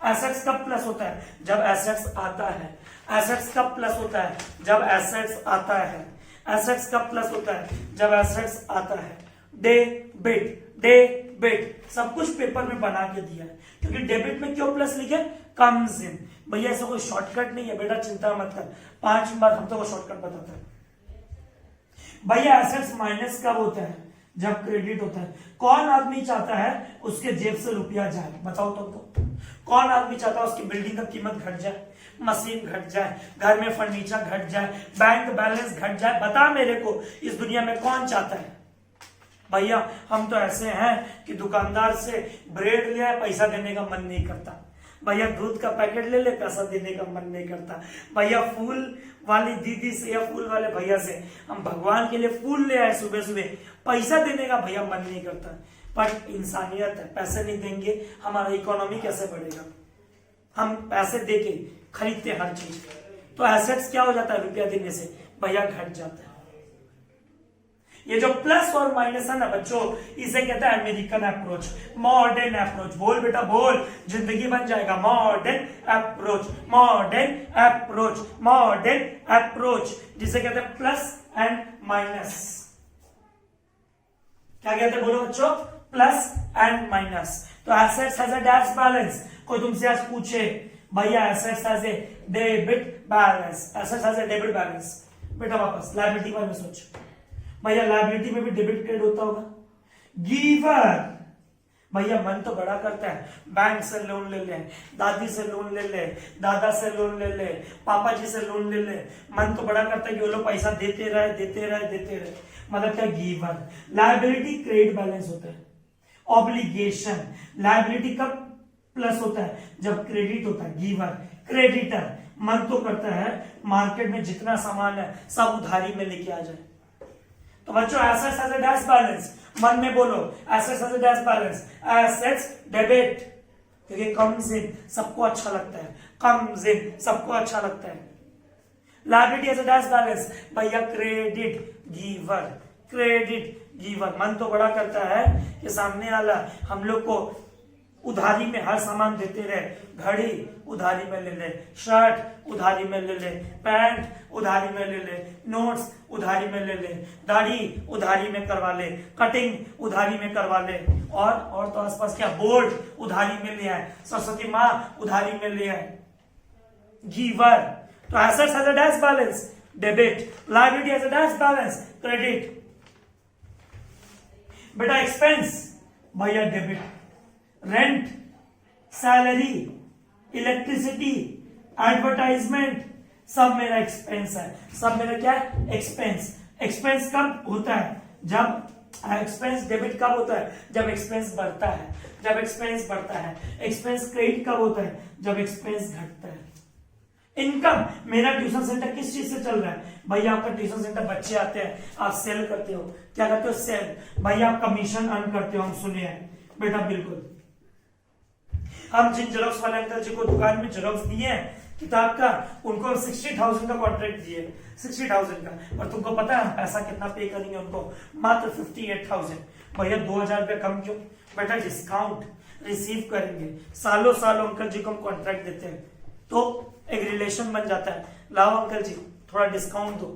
एसेट्स कब प्लस होता है, जब एसेट्स आता है। एसेट्स कब प्लस होता है, जब एसेट्स आता है। एसेट्स कब प्लस होता है, जब एसेट्स आता है। डेबिट सब कुछ पेपर में बना के दिया है, क्योंकि डेबिट में क्यों प्लस लिखे, कम्स इन। भैया ऐसा कोई शॉर्टकट नहीं है बेटा, चिंता मत कर, 5 बार हम तो शॉर्टकट बताता है। भैया एसेट्स माइनस कब होता है, जब क्रेडिट होता है। कौन आदमी चाहता है उसके जेब से रुपया जाए, बताओ तुमको। कौन आदमी चाहता है उसकी बिल्डिंग का कीमत घट जाए, मशीन घट जाए, घर में फर्नीचर घट जाए, बैंक बैलेंस घट जाए, बता मेरे को, इस दुनिया में कौन चाहता है। भैया हम तो ऐसे हैं कि दुकानदार से ब्रेड लिया है, पैसा देने का मन नहीं करता। भैया दूध का पैकेट ले ले, पैसा देने का मन नहीं करता। भैया फूल वाली दीदी से या फूल वाले भैया से हम भगवान के लिए फूल ले आए सुबह सुबह, पैसा देने का भैया मन नहीं करता। पर इंसानियत है, पैसे नहीं देंगे हमारा इकोनॉमी कैसे बढ़ेगा। हम पैसे देके खरीदते हर चीज, तो एसेट्स क्या हो जाता है, रुपया देने से भैया घट जाता है। ये जो प्लस और माइनस है ना बच्चों, इसे कहता है अमेरिकन अप्रोच, मॉडर्न अप्रोच। बोल बेटा बोल, जिंदगी बन जाएगा। Modern approach, modern approach, modern approach, जिसे कहते हैं प्लस एंड माइनस। क्या कहते हैं बोलो बच्चों, प्लस एंड माइनस। तो assets has a dash balance. कोई तुमसे आज पूछे भैया assets has a debit balance, assets has a debit balance, बेटा वापस लायबिलिटी में सोच। भैया लायबिलिटी में भी डेबिट क्रेडिट होता होगा। गिवर, भैया मन तो बड़ा करता है, बैंक से लोन ले ले, दादी से लोन ले ले, दादा से लोन ले ले, पापा जी से लोन ले ले, मन तो बड़ा करता है कि वो लोग पैसा देते रहे देते रहे देते रहे, मतलब क्या, गिवर। लायबिलिटी क्रेडिट बैलेंस होता है। ऑब्लिगेशन, लायबिलिटी कब प्लस होता है, जब क्रेडिट होता है। गिवर, क्रेडिटर, मन तो करता है मार्केट में जितना सामान है सब उधारी में लेके आ जाए। तो बच्चों assets has a dash balance, मन में बोलो assets has a dash balance, assets debit, क्योंकि कम्स इन सबको अच्छा लगता है, कम्स इन सबको अच्छा लगता है। Liability has a dash balance, भैया क्रेडिट गिवर, क्रेडिट गिवर, मन तो बड़ा करता है कि सामने वाला हम लोग को उधारी में हर सामान देते रहे। घड़ी उधारी में ले ले, शर्ट उधारी में ले ले, पैंट उधारी में ले ले, नोट्स उधारी में ले ले, दाढ़ी उधारी में करवा ले, कटिंग उधारी में करवा ले, और तो आसपास क्या, बोर्ड उधारी में ले आए, सरस्वती माँ उधारी में ले आए। गिवर, तो assets has a dash balance, debit. Liability has a dash balance, credit. बेटा एक्सपेंस, भैया debit. Rent, salary, electricity, advertisement, सब मेरा एक्सपेंस है, सब मेरा क्या है, एक्सपेंस। एक्सपेंस कब होता है, जब एक्सपेंस डेबिट कब होता है, जब एक्सपेंस बढ़ता है, जब एक्सपेंस बढ़ता है। एक्सपेंस क्रेडिट कब होता है, जब एक्सपेंस घटता है। इनकम, मेरा ट्यूशन सेंटर किस चीज से चल रहा है, भैया आपका ट्यूशन सेंटर बच्चे आते हैं, आप सेल करते हो, क्या करते हो, सेल। भैया आप कमीशन अर्न करते हो, हम सुने हैं बेटा, बिल्कुल। हम जिन जेरोक्स वाले अंकल जी को दुकान में जेरोक्स दिए किताब का, उनको 60,000 का कॉन्ट्रैक्ट दिए, 60,000 का, और तुमको पता है हम पैसा कितना पे करेंगे उनको, मात्र 58,000। भैया 2,000 रुपये कम क्यों, बेटा डिस्काउंट रिसीव करेंगे, सालों सालों अंकल जी को हम कॉन्ट्रैक्ट देते हैं, तो एक रिलेशन बन जाता है। लाओ अंकल जी थोड़ा डिस्काउंट दो,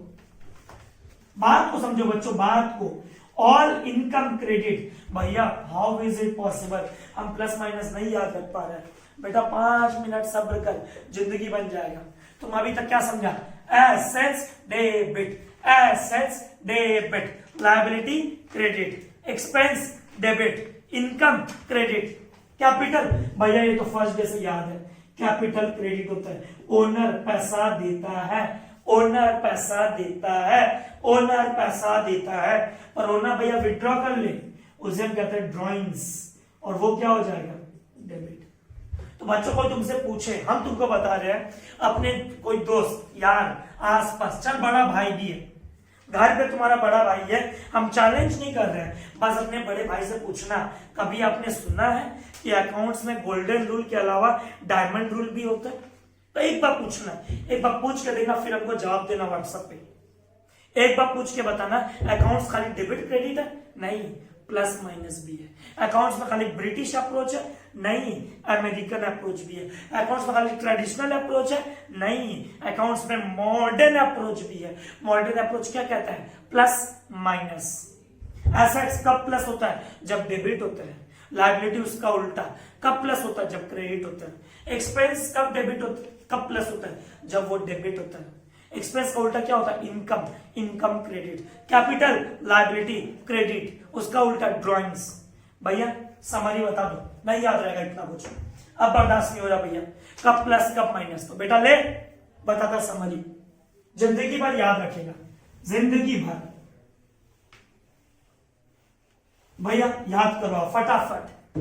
बात को समझो बच्चों, बात को। ऑल इनकम क्रेडिट, भैया हाउ इज इट पॉसिबल, हम प्लस माइनस नहीं याद रख पा रहे हैं बेटा, 5 मिनट सब्र कर, जिंदगी बन जाएगा। तुम अभी तक क्या समझा? Assets debit, assets debit, liability credit, expense debit, income credit, capital, भैया ये तो फर्स्ट डे से याद है, कैपिटल क्रेडिट होता है, ओनर पैसा देता है, ओनर पैसा देता है, ओनर पैसा देता है, पर ओनर भैया विड्रॉ कर ले, उसे हम कहते हैं ड्रॉइंग्स, और वो क्या हो जाएगा? डेबिट। तो बच्चों को तुमसे पूछे, हम तुमको बता रहे हैं, अपने कोई दोस्त यार आसपास, चल बड़ा भाई भी है घर पे, तुम्हारा बड़ा भाई है, हम चैलेंज नहीं कर रहे हैं, बस अपने बड़े भाई से पूछना, कभी आपने सुना है कि अकाउंट्स में गोल्डन रूल के अलावा डायमंड रूल भी होता है? तो एक बार पूछना, एक बार पूछ के देखना, फिर हमको जवाब देना व्हाट्सएप पे। एक बार पूछ के बताना, अकाउंट्स खाली डेबिट क्रेडिट है? नहीं, प्लस माइनस भी है। अकाउंट्स में खाली ब्रिटिश अप्रोच है? नहीं, अमेरिकन अप्रोच भी है। अकाउंट्स में खाली ट्रेडिशनल अप्रोच है? नहीं, अकाउंट्स में मॉडर्न अप्रोच भी है। मॉडर्न अप्रोच क्या कहता है? Plus minus. एसेट्स कब प्लस होता है? जब डेबिट होता है। लायबिलिटी उसका उल्टा, कब प्लस होता है? जब क्रेडिट होता है। एक्सपेंस कब डेबिट होता है? कब प्लस होता है? जब वो डेबिट होता है। एक्सपेंस का उल्टा क्या होता है? Income, income credit. Capital, liability credit, उसका उल्टा ड्रॉइंग्स। भैया समरी बता दो, नहीं याद रहेगा इतना कुछ, अब बर्दाश्त नहीं हो रहा भैया, कब प्लस कब माइनस, तो बेटा ले बताता समरी, जिंदगी भर याद रखेगा, जिंदगी भर। भैया याद करो फटाफट,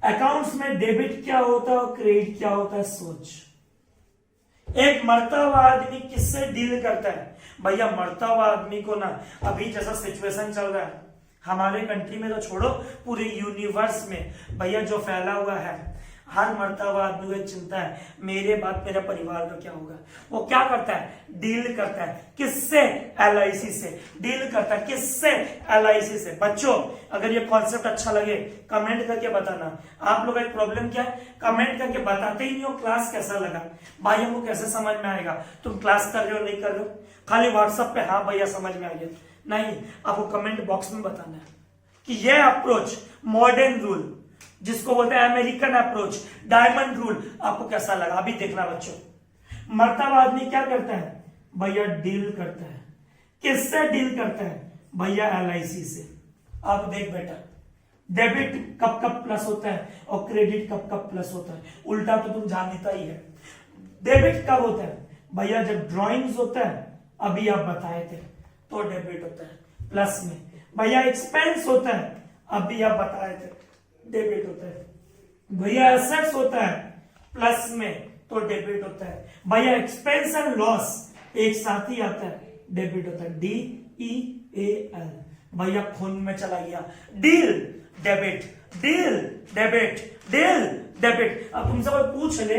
अकाउंट्स में डेबिट क्या होता है और क्रेडिट क्या होता है, सोच। एक मरता हुआ आदमी किससे डील करता है? भैया मरता हुआ आदमी को ना, अभी जैसा सिचुएशन चल रहा है हमारे कंट्री में तो छोड़ो, पूरे यूनिवर्स में भैया जो फैला हुआ है, हर मरता हुआ आदमी को एक चिंता है, मेरे बाद मेरा परिवार का क्या होगा। वो क्या करता है? डील करता है, किससे? LIC से डील करता है, किससे? LIC से। बच्चों अगर ये कॉन्सेप्ट अच्छा लगे कमेंट करके बताना। आप लोग का एक प्रॉब्लम क्या है, कमेंट करके बताते ही नहीं हो क्लास कैसा लगा। भाई हमको कैसे समझ में आएगा तुम क्लास कर रहे हो नहीं कर रहे हो? खाली व्हाट्सएप पे हाँ भैया समझ में आ गया, नहीं, आपको कमेंट बॉक्स में बताना है कि ये अप्रोच, मॉडर्न रूल जिसको बोलते हैं अमेरिकन अप्रोच, डायमंड रूल, आपको कैसा लगा। अभी देखना बच्चों, मरता हुआ आदमी क्या करता है? भैया डील करता है, किससे डील करता है? भैया LIC से। अब देख बेटा, डेबिट कब कब प्लस होता है और क्रेडिट कब कब प्लस होता है, उल्टा तो तुम जानता ही है। डेबिट कब होता है? भैया जब ड्रॉइंग्स होता है, अभी आप बताए थे, तो डेबिट होता है प्लस में। भैया एक्सपेंस होता है, अभी आप बताए थे, डेबिट होता है। भैया एसेट्स होता है प्लस में, तो डेबिट होता है। भैया एक्सपेंस एंड लॉस एक साथ ही आता है, डेबिट होता है, DEAL। भैया खून में चला गया, deal debit, deal debit, deal debit. अब तुमसे कोई पूछ ले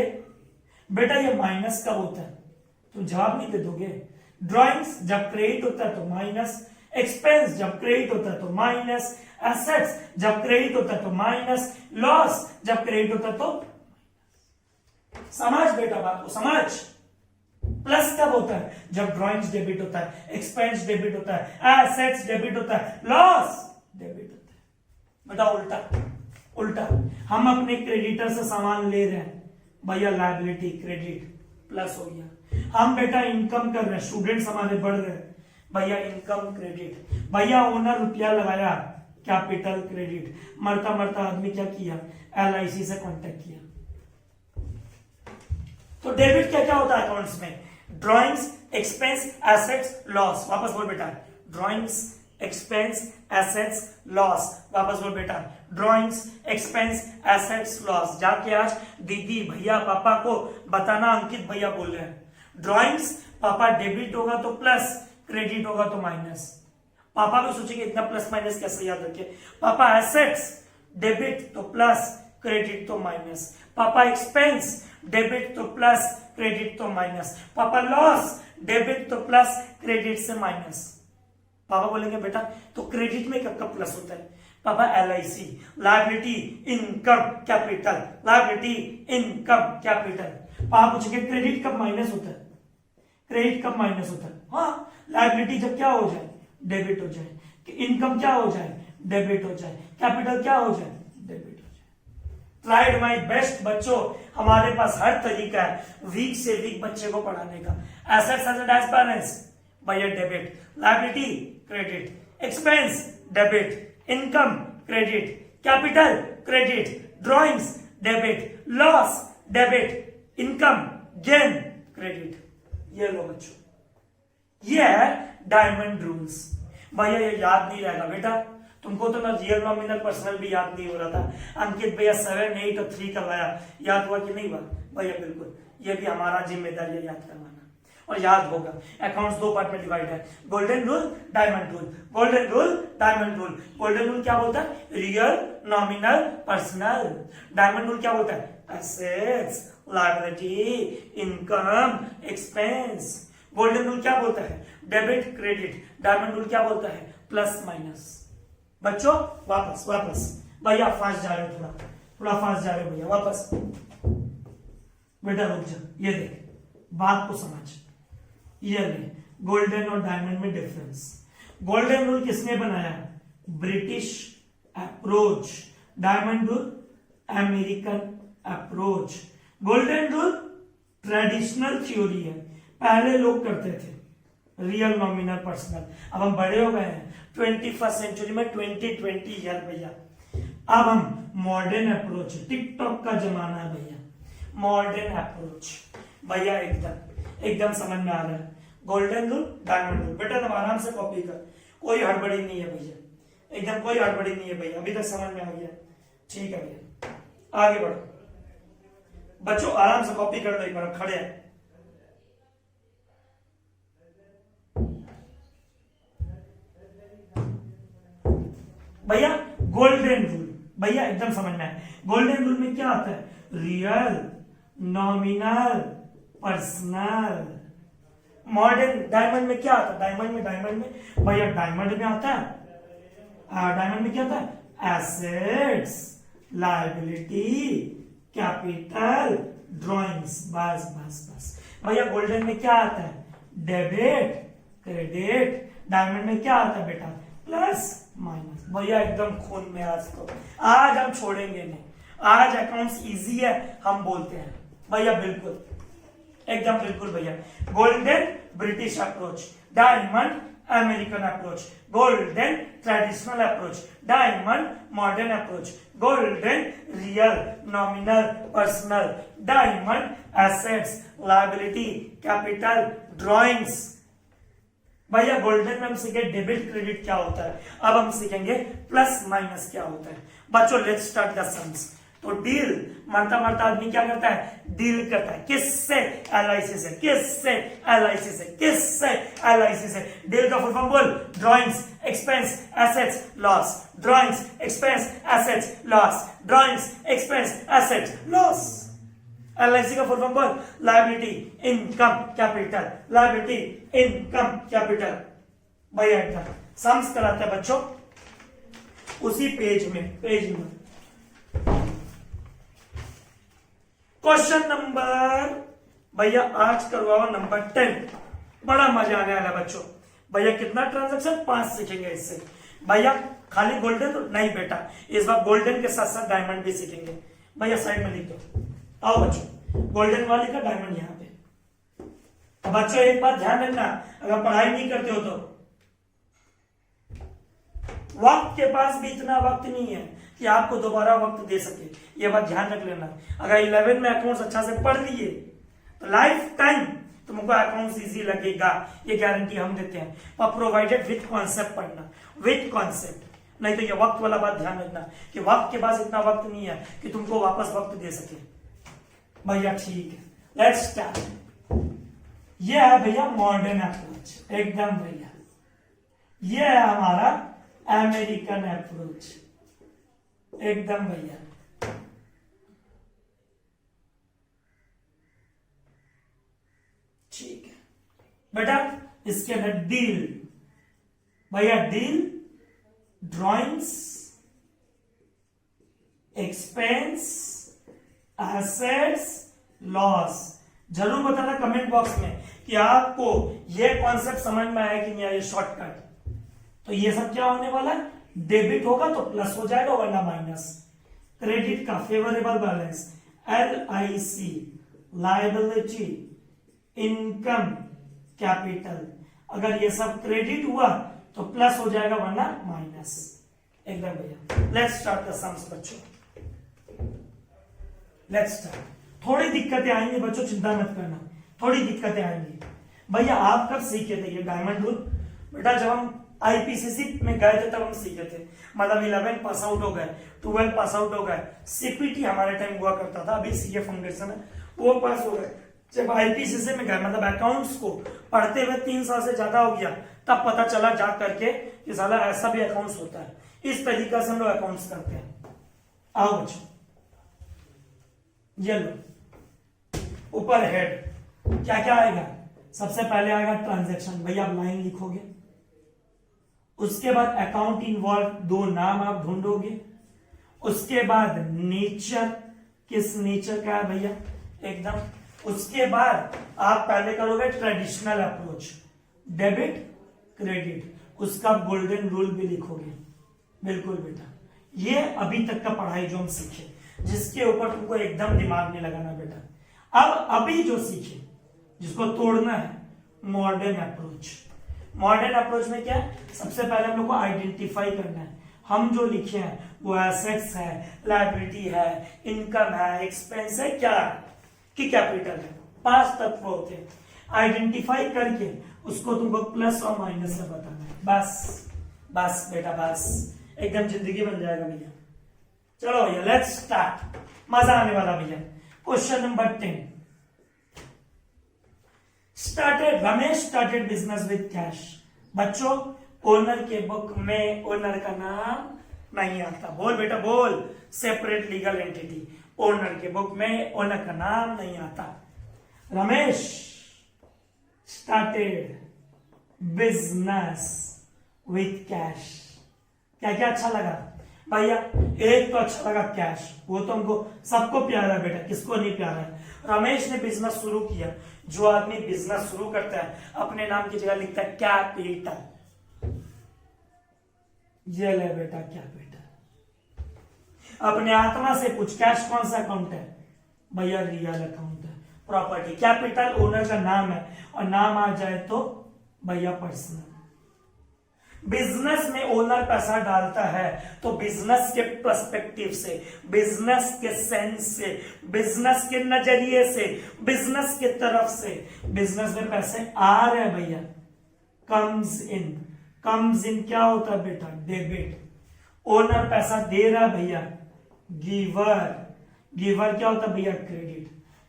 बेटा ये माइनस कब होता है, तुम जवाब नहीं दे दोगे। ड्रॉइंग्स जब क्रेडिट होता है तो माइनस, एक्सपेंस जब क्रेडिट होता है तो माइनस, एसेट्स जब क्रेडिट होता है तो माइनस, लॉस जब क्रेडिट होता है तो। समझ बेटा बात को समझ। प्लस कब होता है? जब ड्रॉइंग्स डेबिट होता है, एक्सपेंस डेबिट होता है, एसेट्स डेबिट होता है, लॉस डेबिट होता है। बेटा उल्टा, उल्टा हम अपने क्रेडिटर से सामान ले रहे हैं, भैया लायबिलिटी क्रेडिट प्लस हो गया। हम बेटा इनकम कर रहे हैं, स्टूडेंट्स हमारे बढ़ रहे हैं, भैया इनकम क्रेडिट। भैया ओनर रुपया लगाया, कैपिटल क्रेडिट। मरता मरता आदमी क्या किया? LIC से कांटेक्ट किया। तो डेबिट क्या क्या होता है अकाउंट्स में? Drawings, expense, assets, loss. वापस बोल बेटा, ड्रॉइंग्स, एक्सपेंस, एसेट्स, लॉस। वापस बोल बेटा, ड्रॉइंग्स, एक्सपेंस, एसेट्स, लॉस। जाके आज दीदी भैया पापा को बताना, अंकित भैया बोल रहे हैं ड्रॉइंग्स पापा डेबिट होगा तो प्लस, क्रेडिट होगा तो माइनस। पापा भी सोचेंगे इतना प्लस माइनस कैसे याद रखे। पापा एसेट्स डेबिट तो प्लस, क्रेडिट तो माइनस। पापा एक्सपेंस डेबिट तो प्लस, क्रेडिट तो माइनस। पापा लॉस डेबिट तो प्लस, क्रेडिट से माइनस। पापा बोलेंगे बेटा तो क्रेडिट में कब कब प्लस होता है? पापा LIC, liability income capital, liability income capital. पापा पूछेंगे क्रेडिट कब माइनस होता है? क्रेडिट कब माइनस होता है? हाँ लायबिलिटी जब क्या हो जाए, डेबिट हो जाए, इनकम क्या हो जाए, डेबिट हो जाए, कैपिटल क्या हो जाए, डेबिट हो जाए। ट्राइड माई बेस्ट बच्चों, हमारे पास हर तरीका है वीक से वीक बच्चे को पढ़ाने का। एसेट्स एज एज बैलेंस भैया debit, liability credit, expense debit, income credit, capital credit, drawings debit, loss debit, income gain credit. ये लो बच्चों, ये है डायमंड रूल्स। भैया ये याद नहीं रहेगा बेटा, तुमको तो ना रियल नॉमिनल पर्सनल भी याद नहीं हो रहा था। अंकित भैया 7, 8 और 3 करवाया, याद हुआ कि नहीं हुआ भैया? बिल्कुल, ये भी हमारा जिम्मेदारी है याद करवाना, और याद होगा। अकाउंट्स 2 पार्ट में डिवाइड है, golden rule, diamond rule. Golden rule, diamond rule. Golden rule क्या बोलता है? Real nominal personal. Diamond rule क्या बोलता है? Assets, liability, income, expense. Golden rule क्या बोलता है? Debit credit. डायमंड रूल क्या बोलता है? Plus minus. बच्चों वापस वापस, भैया फास्ट जा रहे हो, थोड़ा फास्ट जा रहे हो भैया, वापस। बेटा रुक जा, ये देख बात को समझ। ये ले गोल्डन और डायमंड में डिफरेंस। गोल्डन रूल किसने बनाया? British approach. Diamond rule American approach. Golden rule traditional theory है, पहले लोग करते थे रियल नॉमिनल पर्सनल। अब हम बड़े हो गए हैं 21st सेंचुरी में, 2020 ईयर भैया। अब हम मॉडर्न अप्रोच, टिकटॉक का जमाना है भैया, मॉडर्न अप्रोच भैया। एकदम समझ में आ रहा है। Golden rule, diamond rule. बेटा तुम आराम से कॉपी कर, कोई हड़बड़ी नहीं है भैया, एकदम कोई हड़बड़ी नहीं है भैया। अभी तक समझ में आ गया? ठीक है भैया, आगे बढ़ो बच्चों, आराम से कॉपी कर लो एक बार, खड़े हैं। भैया गोल्डन रूल भैया एकदम समझ में आया। गोल्डन रूल में क्या आता है? Real nominal personal. Modern diamond में क्या आता है? डायमंड में भैया, डायमंड में आता है, डायमंड में क्या आता है? Assets, liability, capital, drawings. बस बस बस भैया। गोल्डन में क्या आता है? Debit credit. डायमंड में क्या आता है बेटा? Plus minus. भैया एकदम खून में आज तो, आज हम छोड़ेंगे नहीं। आज अकाउंट्स इजी है हम बोलते हैं भैया, बिल्कुल एकदम बिल्कुल भैया। Golden British approach, diamond American approach, golden traditional approach, diamond modern approach, golden real nominal personal, diamond assets, liability, capital, drawings. भैया गोल्डन में हम सीखे डेबिट क्रेडिट क्या होता है, अब हम सीखेंगे प्लस माइनस क्या होता है। बच्चों लेट्स स्टार्ट द सम्स। तो डील, मरता मरता आदमी क्या करता है? डील करता है। किससे? एलआईसी से। किससे? एलआईसी से। किससे? एलआईसी से। डील का फुल फॉर्म बोल। Drawings, expense, assets, loss. Drawings, expense, assets, loss. Drawings, expense, assets, loss. LIC का फुल फॉर्म बोल। Liability, income, capital. Liability, income, capital. भैया एकदम सम्स कराते हैं बच्चों उसी पेज में। क्वेश्चन नंबर भैया आज करवाओ नंबर 10। बड़ा मजा आने वाला बच्चों। भैया कितना ट्रांजैक्शन? 5 सीखेंगे इससे। भैया खाली गोल्डन तो नहीं बेटा, इस बार गोल्डन के साथ साथ डायमंड भी सीखेंगे। भैया साइड में लिख दो। आओ बच्चों, गोल्डन वाले का डायमंड यहाँ पे। बच्चों एक बात ध्यान रखना, अगर पढ़ाई नहीं करते हो तो वक्त के पास भी इतना वक्त नहीं है कि आपको दोबारा वक्त दे सके, ये बात ध्यान रख लेना। अगर 11 में अकाउंट्स अच्छा से पढ़ लिए तो लाइफ टाइम तुमको अकाउंट्स इजी लगेगा, ये गारंटी हम देते हैं। पर प्रोवाइडेड विथ कॉन्सेप्ट पढ़ना, विथ कॉन्सेप्ट। नहीं तो ये वक्त वाला बात ध्यान रखना कि वक्त के पास इतना वक्त नहीं है कि तुमको वापस वक्त दे सके। भैया ठीक है, लेट्स स्टार्ट। ये है भैया मॉडर्न अप्रोच, एकदम भैया। ये है हमारा अमेरिकन अप्रोच, एकदम भैया। ठीक है बेटा, इसके अंदर डील भैया, deal, drawings, expense, assets, loss. जरूर बताना कमेंट बॉक्स में कि आपको ये कॉन्सेप्ट समझ में आया कि नहीं आया, शॉर्टकट। तो ये सब क्या होने वाला है, डेबिट होगा तो प्लस हो जाएगा वरना माइनस। क्रेडिट का favourable balance LIC, liability, income, capital, अगर ये सब क्रेडिट हुआ तो प्लस हो जाएगा वरना माइनस। एकदम भैया। लेट्स स्टार्ट द सम्स बच्चों, लेट्स स्टार्ट। थोड़ी दिक्कतें आएंगी बच्चों, चिंता मत करना, थोड़ी दिक्कतें आएंगी। भैया आप कब सीखे थे ये डायमंड रूल? बेटा जब हम IPCC में गए थे तब हम सीखे थे, मतलब 11 पास आउट हो गए, 12 पास आउट हो गए, CPT हमारे टाइम हुआ करता था, अभी CA फाउंडेशन है, वो पास हो गए। जब IPCC में गए, मतलब अकाउंट्स को पढ़ते हुए 3 साल से ज्यादा हो गया, तब पता चला जा करके कि साला ऐसा भी अकाउंट्स होता है। इस तरीका से हम लोग अकाउंट्स करते हैं। आओ बच्चों, ये लो ऊपर हेड क्या क्या आएगा? सबसे पहले आएगा ट्रांजैक्शन, भैया आप लाइन लिखोगे। उसके बाद अकाउंट इन्वॉल्व, 2 नाम आप ढूंढोगे। उसके बाद नेचर, किस नेचर का है भैया, एकदम। उसके बाद आप पहले करोगे ट्रेडिशनल अप्रोच, डेबिट क्रेडिट, उसका गोल्डन रूल भी लिखोगे। बिल्कुल बेटा, ये अभी तक का पढ़ाई जो हम सीखे, जिसके ऊपर तुमको एकदम दिमाग नहीं लगाना बेटा। अब अभी जो सीखे जिसको तोड़ना है, मॉडर्न अप्रोच। मॉडर्न अप्रोच में क्या है, सबसे पहले हम लोग को आइडेंटिफाई करना है हम जो लिखे हैं वो एसेट्स है, लायबिलिटी है, इनकम है, एक्सपेंस है, क्या है कि कैपिटल है। 5 तत्व होते हैं, आइडेंटिफाई करके उसको तुमको प्लस और माइनस से बताना है। बस बस बेटा बस, एकदम जिंदगी बन जाएगा भैया। चलो भैया लेट्स स्टार्ट, मजा आने वाला भैया। Question number 10, Ramesh started business with cash. बच्चों ओनर के बुक में ओनर का नाम नहीं आता, बोल बेटा बोल, सेपरेट लीगल एंटिटी। ओनर के बुक में ओनर का नाम नहीं आता। Ramesh started business with cash. क्या क्या अच्छा लगा भैया? एक तो अच्छा लगा कैश, वो तो हमको सबको प्यारा है बेटा, किसको नहीं प्यारा है। रमेश ने बिजनेस शुरू किया। जो आदमी बिजनेस शुरू करता है अपने नाम की जगह लिखता है कैपिटल। ये ले बेटा कैपिटल। अपने आत्मा से पूछ, कैश कौन सा अकाउंट है भैया? रियल अकाउंट है। प्रॉपर्टी, कैपिटल ओनर का नाम है, और नाम आ जाए तो भैया पर्सनल। बिजनेस में ओनर पैसा डालता है तो बिजनेस के पर्सपेक्टिव से, बिजनेस के सेंस से, बिजनेस के नजरिए से, बिजनेस के तरफ से बिजनेस में पैसे आ रहे हैं भैया, कम्स इन। कम्स इन क्या होता है बेटा? डेबिट। ओनर पैसा दे रहा है भैया, गिवर। गिवर क्या होता है भैया? क्रेडिट।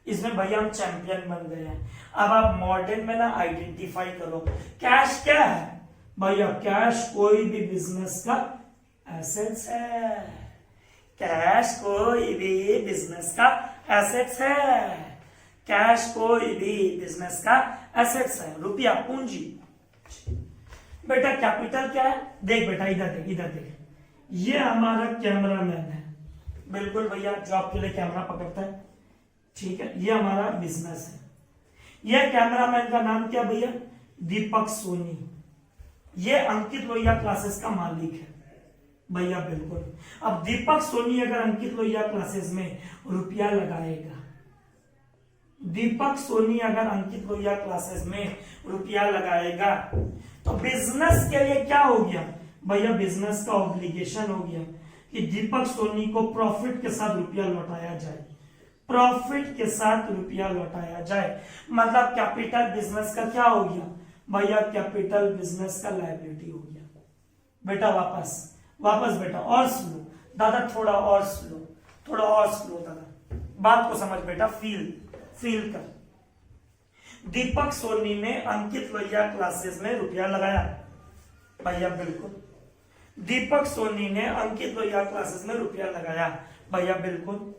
इसमें भैया हम चैंपियन बन गए हैं। अब आप मॉडर्न में ना आइडेंटिफाई करो, कैश क्या है भैया? कैश कोई भी बिजनेस का एसेट्स है। कैश कोई भी बिजनेस का एसेट्स है। कैश कोई भी बिजनेस का एसेट्स है, रुपया, पूंजी। बेटा कैपिटल क्या है? देख बेटा इधर देख, इधर देख, ये हमारा कैमरामैन है, बिल्कुल भैया, जो आपके लिए कैमरा पकड़ता है, ठीक है। ये हमारा बिजनेस है। ये कैमरामैन का नाम क्या भैया? दीपक सोनी। ये अंकित लोहिया क्लासेस का मालिक है भैया, बिल्कुल। अब दीपक सोनी अगर अंकित लोहिया क्लासेस में रुपया लगाएगा, दीपक सोनी अगर अंकित लोहिया क्लासेस में रुपया लगाएगा तो बिजनेस के लिए क्या हो गया भैया? बिजनेस का ऑब्लिगेशन हो गया कि दीपक सोनी को प्रॉफिट के साथ रुपया लौटाया जाए। प्रॉफिट के साथ रुपया लौटाया जाए, मतलब कैपिटल बिजनेस का क्या हो गया भैया? कैपिटल बिजनेस का लायबिलिटी हो गया। बेटा वापस वापस बेटा, और स्लो दादा, थोड़ा और स्लो, थोड़ा और स्लो दादा, बात को समझ बेटा, फील कर। दीपक सोनी ने अंकित लोहिया क्लासेस में रुपया लगाया भैया, बिल्कुल। दीपक सोनी ने अंकित लोहिया क्लासेस में रुपया लगाया भैया, बिल्कुल।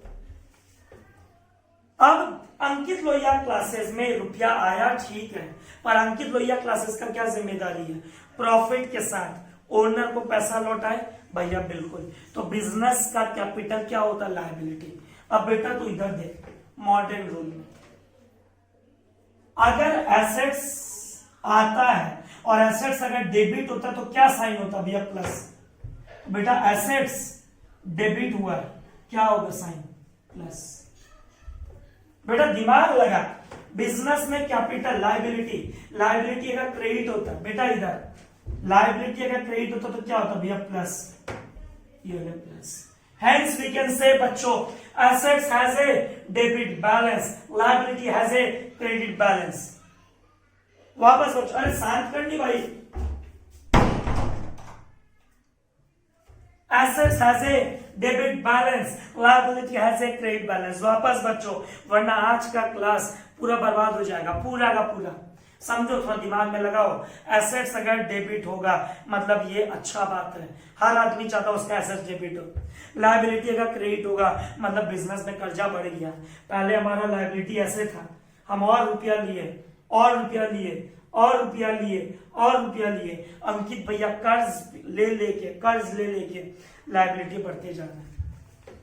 अब अंकित लोहिया क्लासेस में रुपया आया, ठीक है, पर अंकित लोहिया क्लासेस का क्या जिम्मेदारी है? प्रॉफिट के साथ ओनर को पैसा लौटाए भैया, बिल्कुल। तो बिजनेस का कैपिटल क्या होता है? लायबिलिटी। अब बेटा तू इधर देख, मॉडर्न रूल में अगर एसेट्स आता है, और एसेट्स अगर डेबिट होता तो क्या साइन होता भैया? प्लस। बेटा एसेट्स डेबिट हुआ, क्या होगा? Sign plus. बेटा दिमाग लगा, बिजनेस में कैपिटल लाइबिलिटी अगर क्रेडिट होता, बेटा इधर लाइबिलिटी अगर क्रेडिट होता तो क्या होता भैया? प्लस। ये हो गया plus. Hence we can say बच्चों, assets has a debit balance, liability has a credit balance। वापस बच्चों, अरे शांत करनी भाई। Assets has a debit balance, liability has a credit balance। वापस बच्चों, वरना आज का क्लास पूरा बर्बाद हो जाएगा, पूरा का पूरा। समझो, थोड़ा दिमाग में लगाओ। एसेट्स अगर डेबिट होगा मतलब ये अच्छा बात है, हर आदमी चाहता है उसका एसेट्स डेबिट हो। लायबिलिटी अगर क्रेडिट होगा मतलब बिजनेस में कर्जा बढ़ गया। पहले हमारा लायबिलिटी ऐसे था, हम और रुपया लिए और रुपया लिए और रुपया लिए और रुपया लिए। अंकित भैया कर्ज ले लेके लायबिलिटी बढ़ते जा रहा है,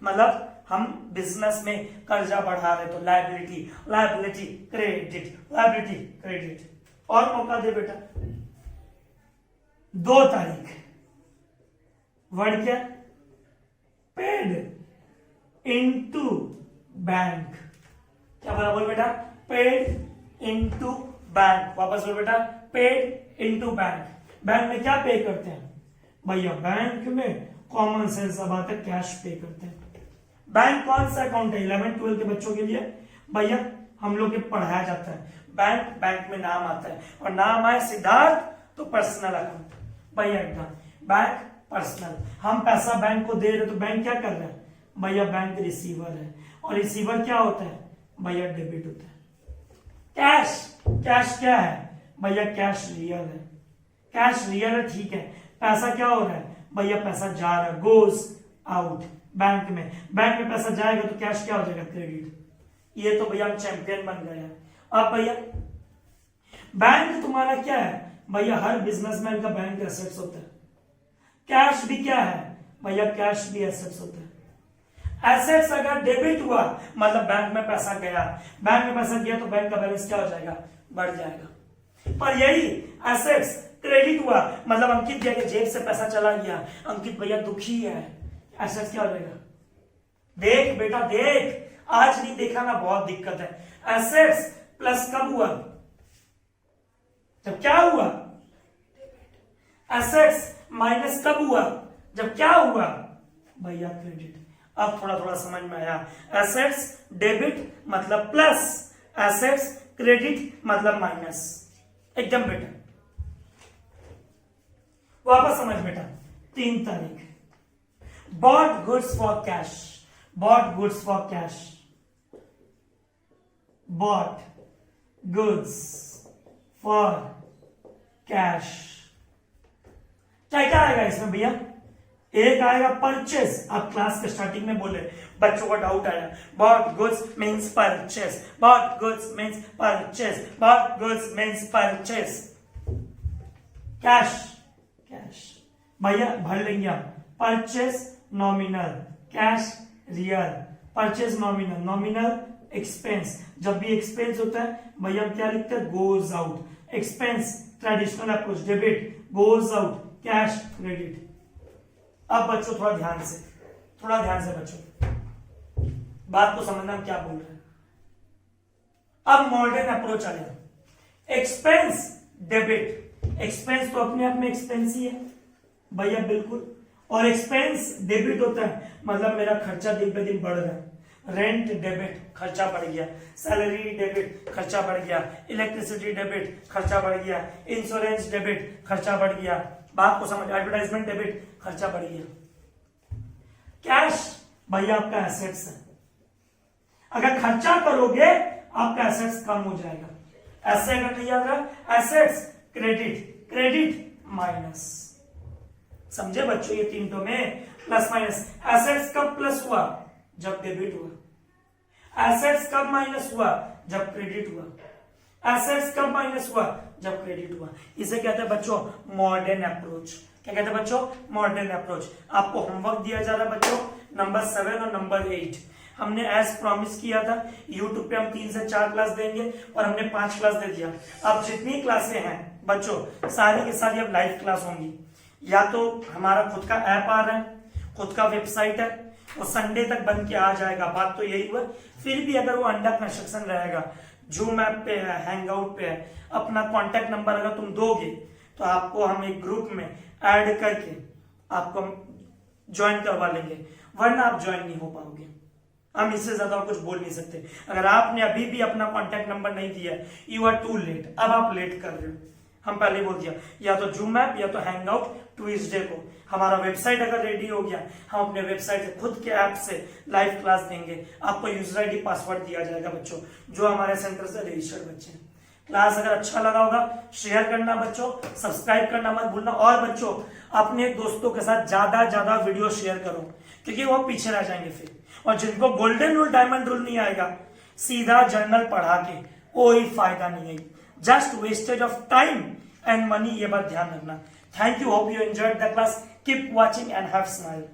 मतलब हम बिजनेस में कर्जा बढ़ा रहे तो लायबिलिटी क्रेडिट। और मौका दे बेटा। 2 तारीख वर्ड क्या? Paid into bank. क्या बना बोल बेटा? Paid into bank. वापस बोल बेटा, पेड इनटू बैंक। बैंक में क्या पे करते हैं भैया? बैंक में कॉमन सेंस अब आता है, कैश पे करते हैं। बैंक कौन सा अकाउंट है 11-12 के बच्चों के लिए? भैया हम लोग के पढ़ाया जाता है बैंक में नाम आता है, और नाम आए सिद्धार्थ तो पर्सनल अकाउंट भैया एकदम। बैंक पर्सनल, हम पैसा बैंक को दे रहे तो बैंक क्या कर रहा है भैया? बैंक रिसीवर है, और रिसीवर क्या होता है भैया? डेबिट होता है। कैश क्या है भैया? कैश रियल है। कैश रियल है, ठीक है। पैसा क्या हो रहा है भैया? पैसा जा रहा है, गोज आउट बैंक में पैसा जाएगा तो कैश क्या हो जाएगा? क्रेडिट। ये तो भैया हम चैंपियन बन गए हैं। अब भैया बैंक तुम्हारा क्या है भैया? हर बिजनेसमैन का बैंक एसेट्स होता है। कैश भी क्या है भैया? कैश भी एसेट्स होता है। एसेट्स अगर डेबिट हुआ मतलब बैंक में पैसा गया, तो बैंक का बैलेंस क्या हो जाएगा? बढ़ जाएगा। पर यही एसेट्स क्रेडिट हुआ मतलब अंकित भैया के जेब से पैसा चला गया, अंकित भैया दुखी है, एसेट्स क्या हो जाएगा? देख बेटा देख, आज नहीं देखा ना, बहुत दिक्कत है। एसेट्स प्लस कब हुआ? जब क्या हुआ? एसेट्स माइनस कब हुआ? जब क्या हुआ भैया? क्रेडिट। अब थोड़ा थोड़ा समझ में आया। एसेट्स डेबिट मतलब प्लस, एसेट्स क्रेडिट मतलब माइनस। एकदम बेटा, वापस समझ बेटा। 3 तारीख bought goods for cash, bought goods for cash, bought goods for cash। क्या आएगा इसमें भैया? एक आएगा परचेस। आप क्लास के स्टार्टिंग में बोले, बच्चों का डाउट आया, bought goods means purchase, bought goods means purchase, bought goods means purchase। Cash भैया भर लेंगे आप। Purchase nominal, cash real. Purchase nominal expense. जब भी एक्सपेंस होता है भैया हम क्या लिखते हैं? Goes out. Expense traditional approach debit, goes out, cash credit. अब बच्चों थोड़ा ध्यान से बच्चों, बात को समझना हम क्या बोल रहे हैं। अब मॉडर्न अप्रोच आ गया। एक्सपेंस डेबिट, एक्सपेंस तो अपने आप में एक्सपेंस ही है भैया, बिल्कुल। और एक्सपेंस डेबिट होता है मतलब मेरा खर्चा दिन पे दिन बढ़ रहा है। रेंट डेबिट, खर्चा बढ़ गया। सैलरी डेबिट, खर्चा बढ़ गया। इलेक्ट्रिसिटी डेबिट, खर्चा बढ़ गया। इंश्योरेंस डेबिट, खर्चा बढ़ गया। बात को समझ। एडवर्टाइजमेंट डेबिट, खर्चा बढ़ गया। कैश भैया आपका एसेट्स है, अगर खर्चा करोगे आपका एसेट्स कम हो जाएगा। ऐसे अगर नहीं आ रहा, एसेट्स क्रेडिट माइनस। समझे बच्चों? ये 3 तो में प्लस माइनस। एसेट्स कब प्लस हुआ? जब डेबिट हुआ। एसेट्स कब माइनस हुआ? जब क्रेडिट हुआ। एसेट्स कब माइनस हुआ? जब क्रेडिट हुआ। इसे कहते हैं बच्चों मॉडर्न अप्रोच। क्या कहते हैं बच्चों? Modern approach. आपको होमवर्क दिया जा रहा है बच्चों नंबर 7 और नंबर 8। हमने एज प्रॉमिस किया था यूट्यूब पे हम 3 से 4 क्लास देंगे और हमने 5 क्लास दे दिया। अब जितनी क्लासें हैं बच्चों सारी की सारी अब लाइव क्लास होंगी। या तो हमारा खुद का ऐप आ रहा है, खुद का वेबसाइट है, और संडे तक बन के आ जाएगा, बात तो यही हुआ। फिर भी अगर वो अंडर कंस्ट्रक्शन रहेगा, जूम ऐप पे है, हैंग आउट पे है, अपना कॉन्टेक्ट नंबर अगर तुम दोगे तो आपको हम एक ग्रुप में ऐड करके आपको ज्वाइन करवा लेंगे, वरना आप ज्वाइन नहीं हो पाओगे। हम इससे ज्यादा कुछ बोल नहीं सकते। अगर आपने अभी भी अपना कॉन्टेक्ट नंबर नहीं दिया, यू आर टू लेट, अब आप लेट कर रहे हो। हम पहले बोल दिया, या तो जूम ऐप या तो हैंग आउट ट्यूसडे को। हमारा वेबसाइट अगर रेडी हो गया, हम अपने वेबसाइट से खुद के ऐप से लाइव क्लास देंगे। आपको यूजर आईडी पासवर्ड दिया जाएगा बच्चों, जो हमारे सेंटर से रजिस्टर्ड बच्चे हैं। क्लास अगर अच्छा लगा होगा शेयर करना बच्चों, सब्सक्राइब करना मत भूलना, और बच्चों अपने दोस्तों के साथ ज्यादा वीडियो शेयर करो, क्योंकि वो पीछे रह जाएंगे फिर। और जिनको गोल्डन रूल डायमंड रूल नहीं आएगा, सीधा जर्नल पढ़ा के कोई फायदा नहीं है, just wastage of time and money, ये बात ध्यान रखना। Thank you, hope you enjoyed the class, keep watching and have smile.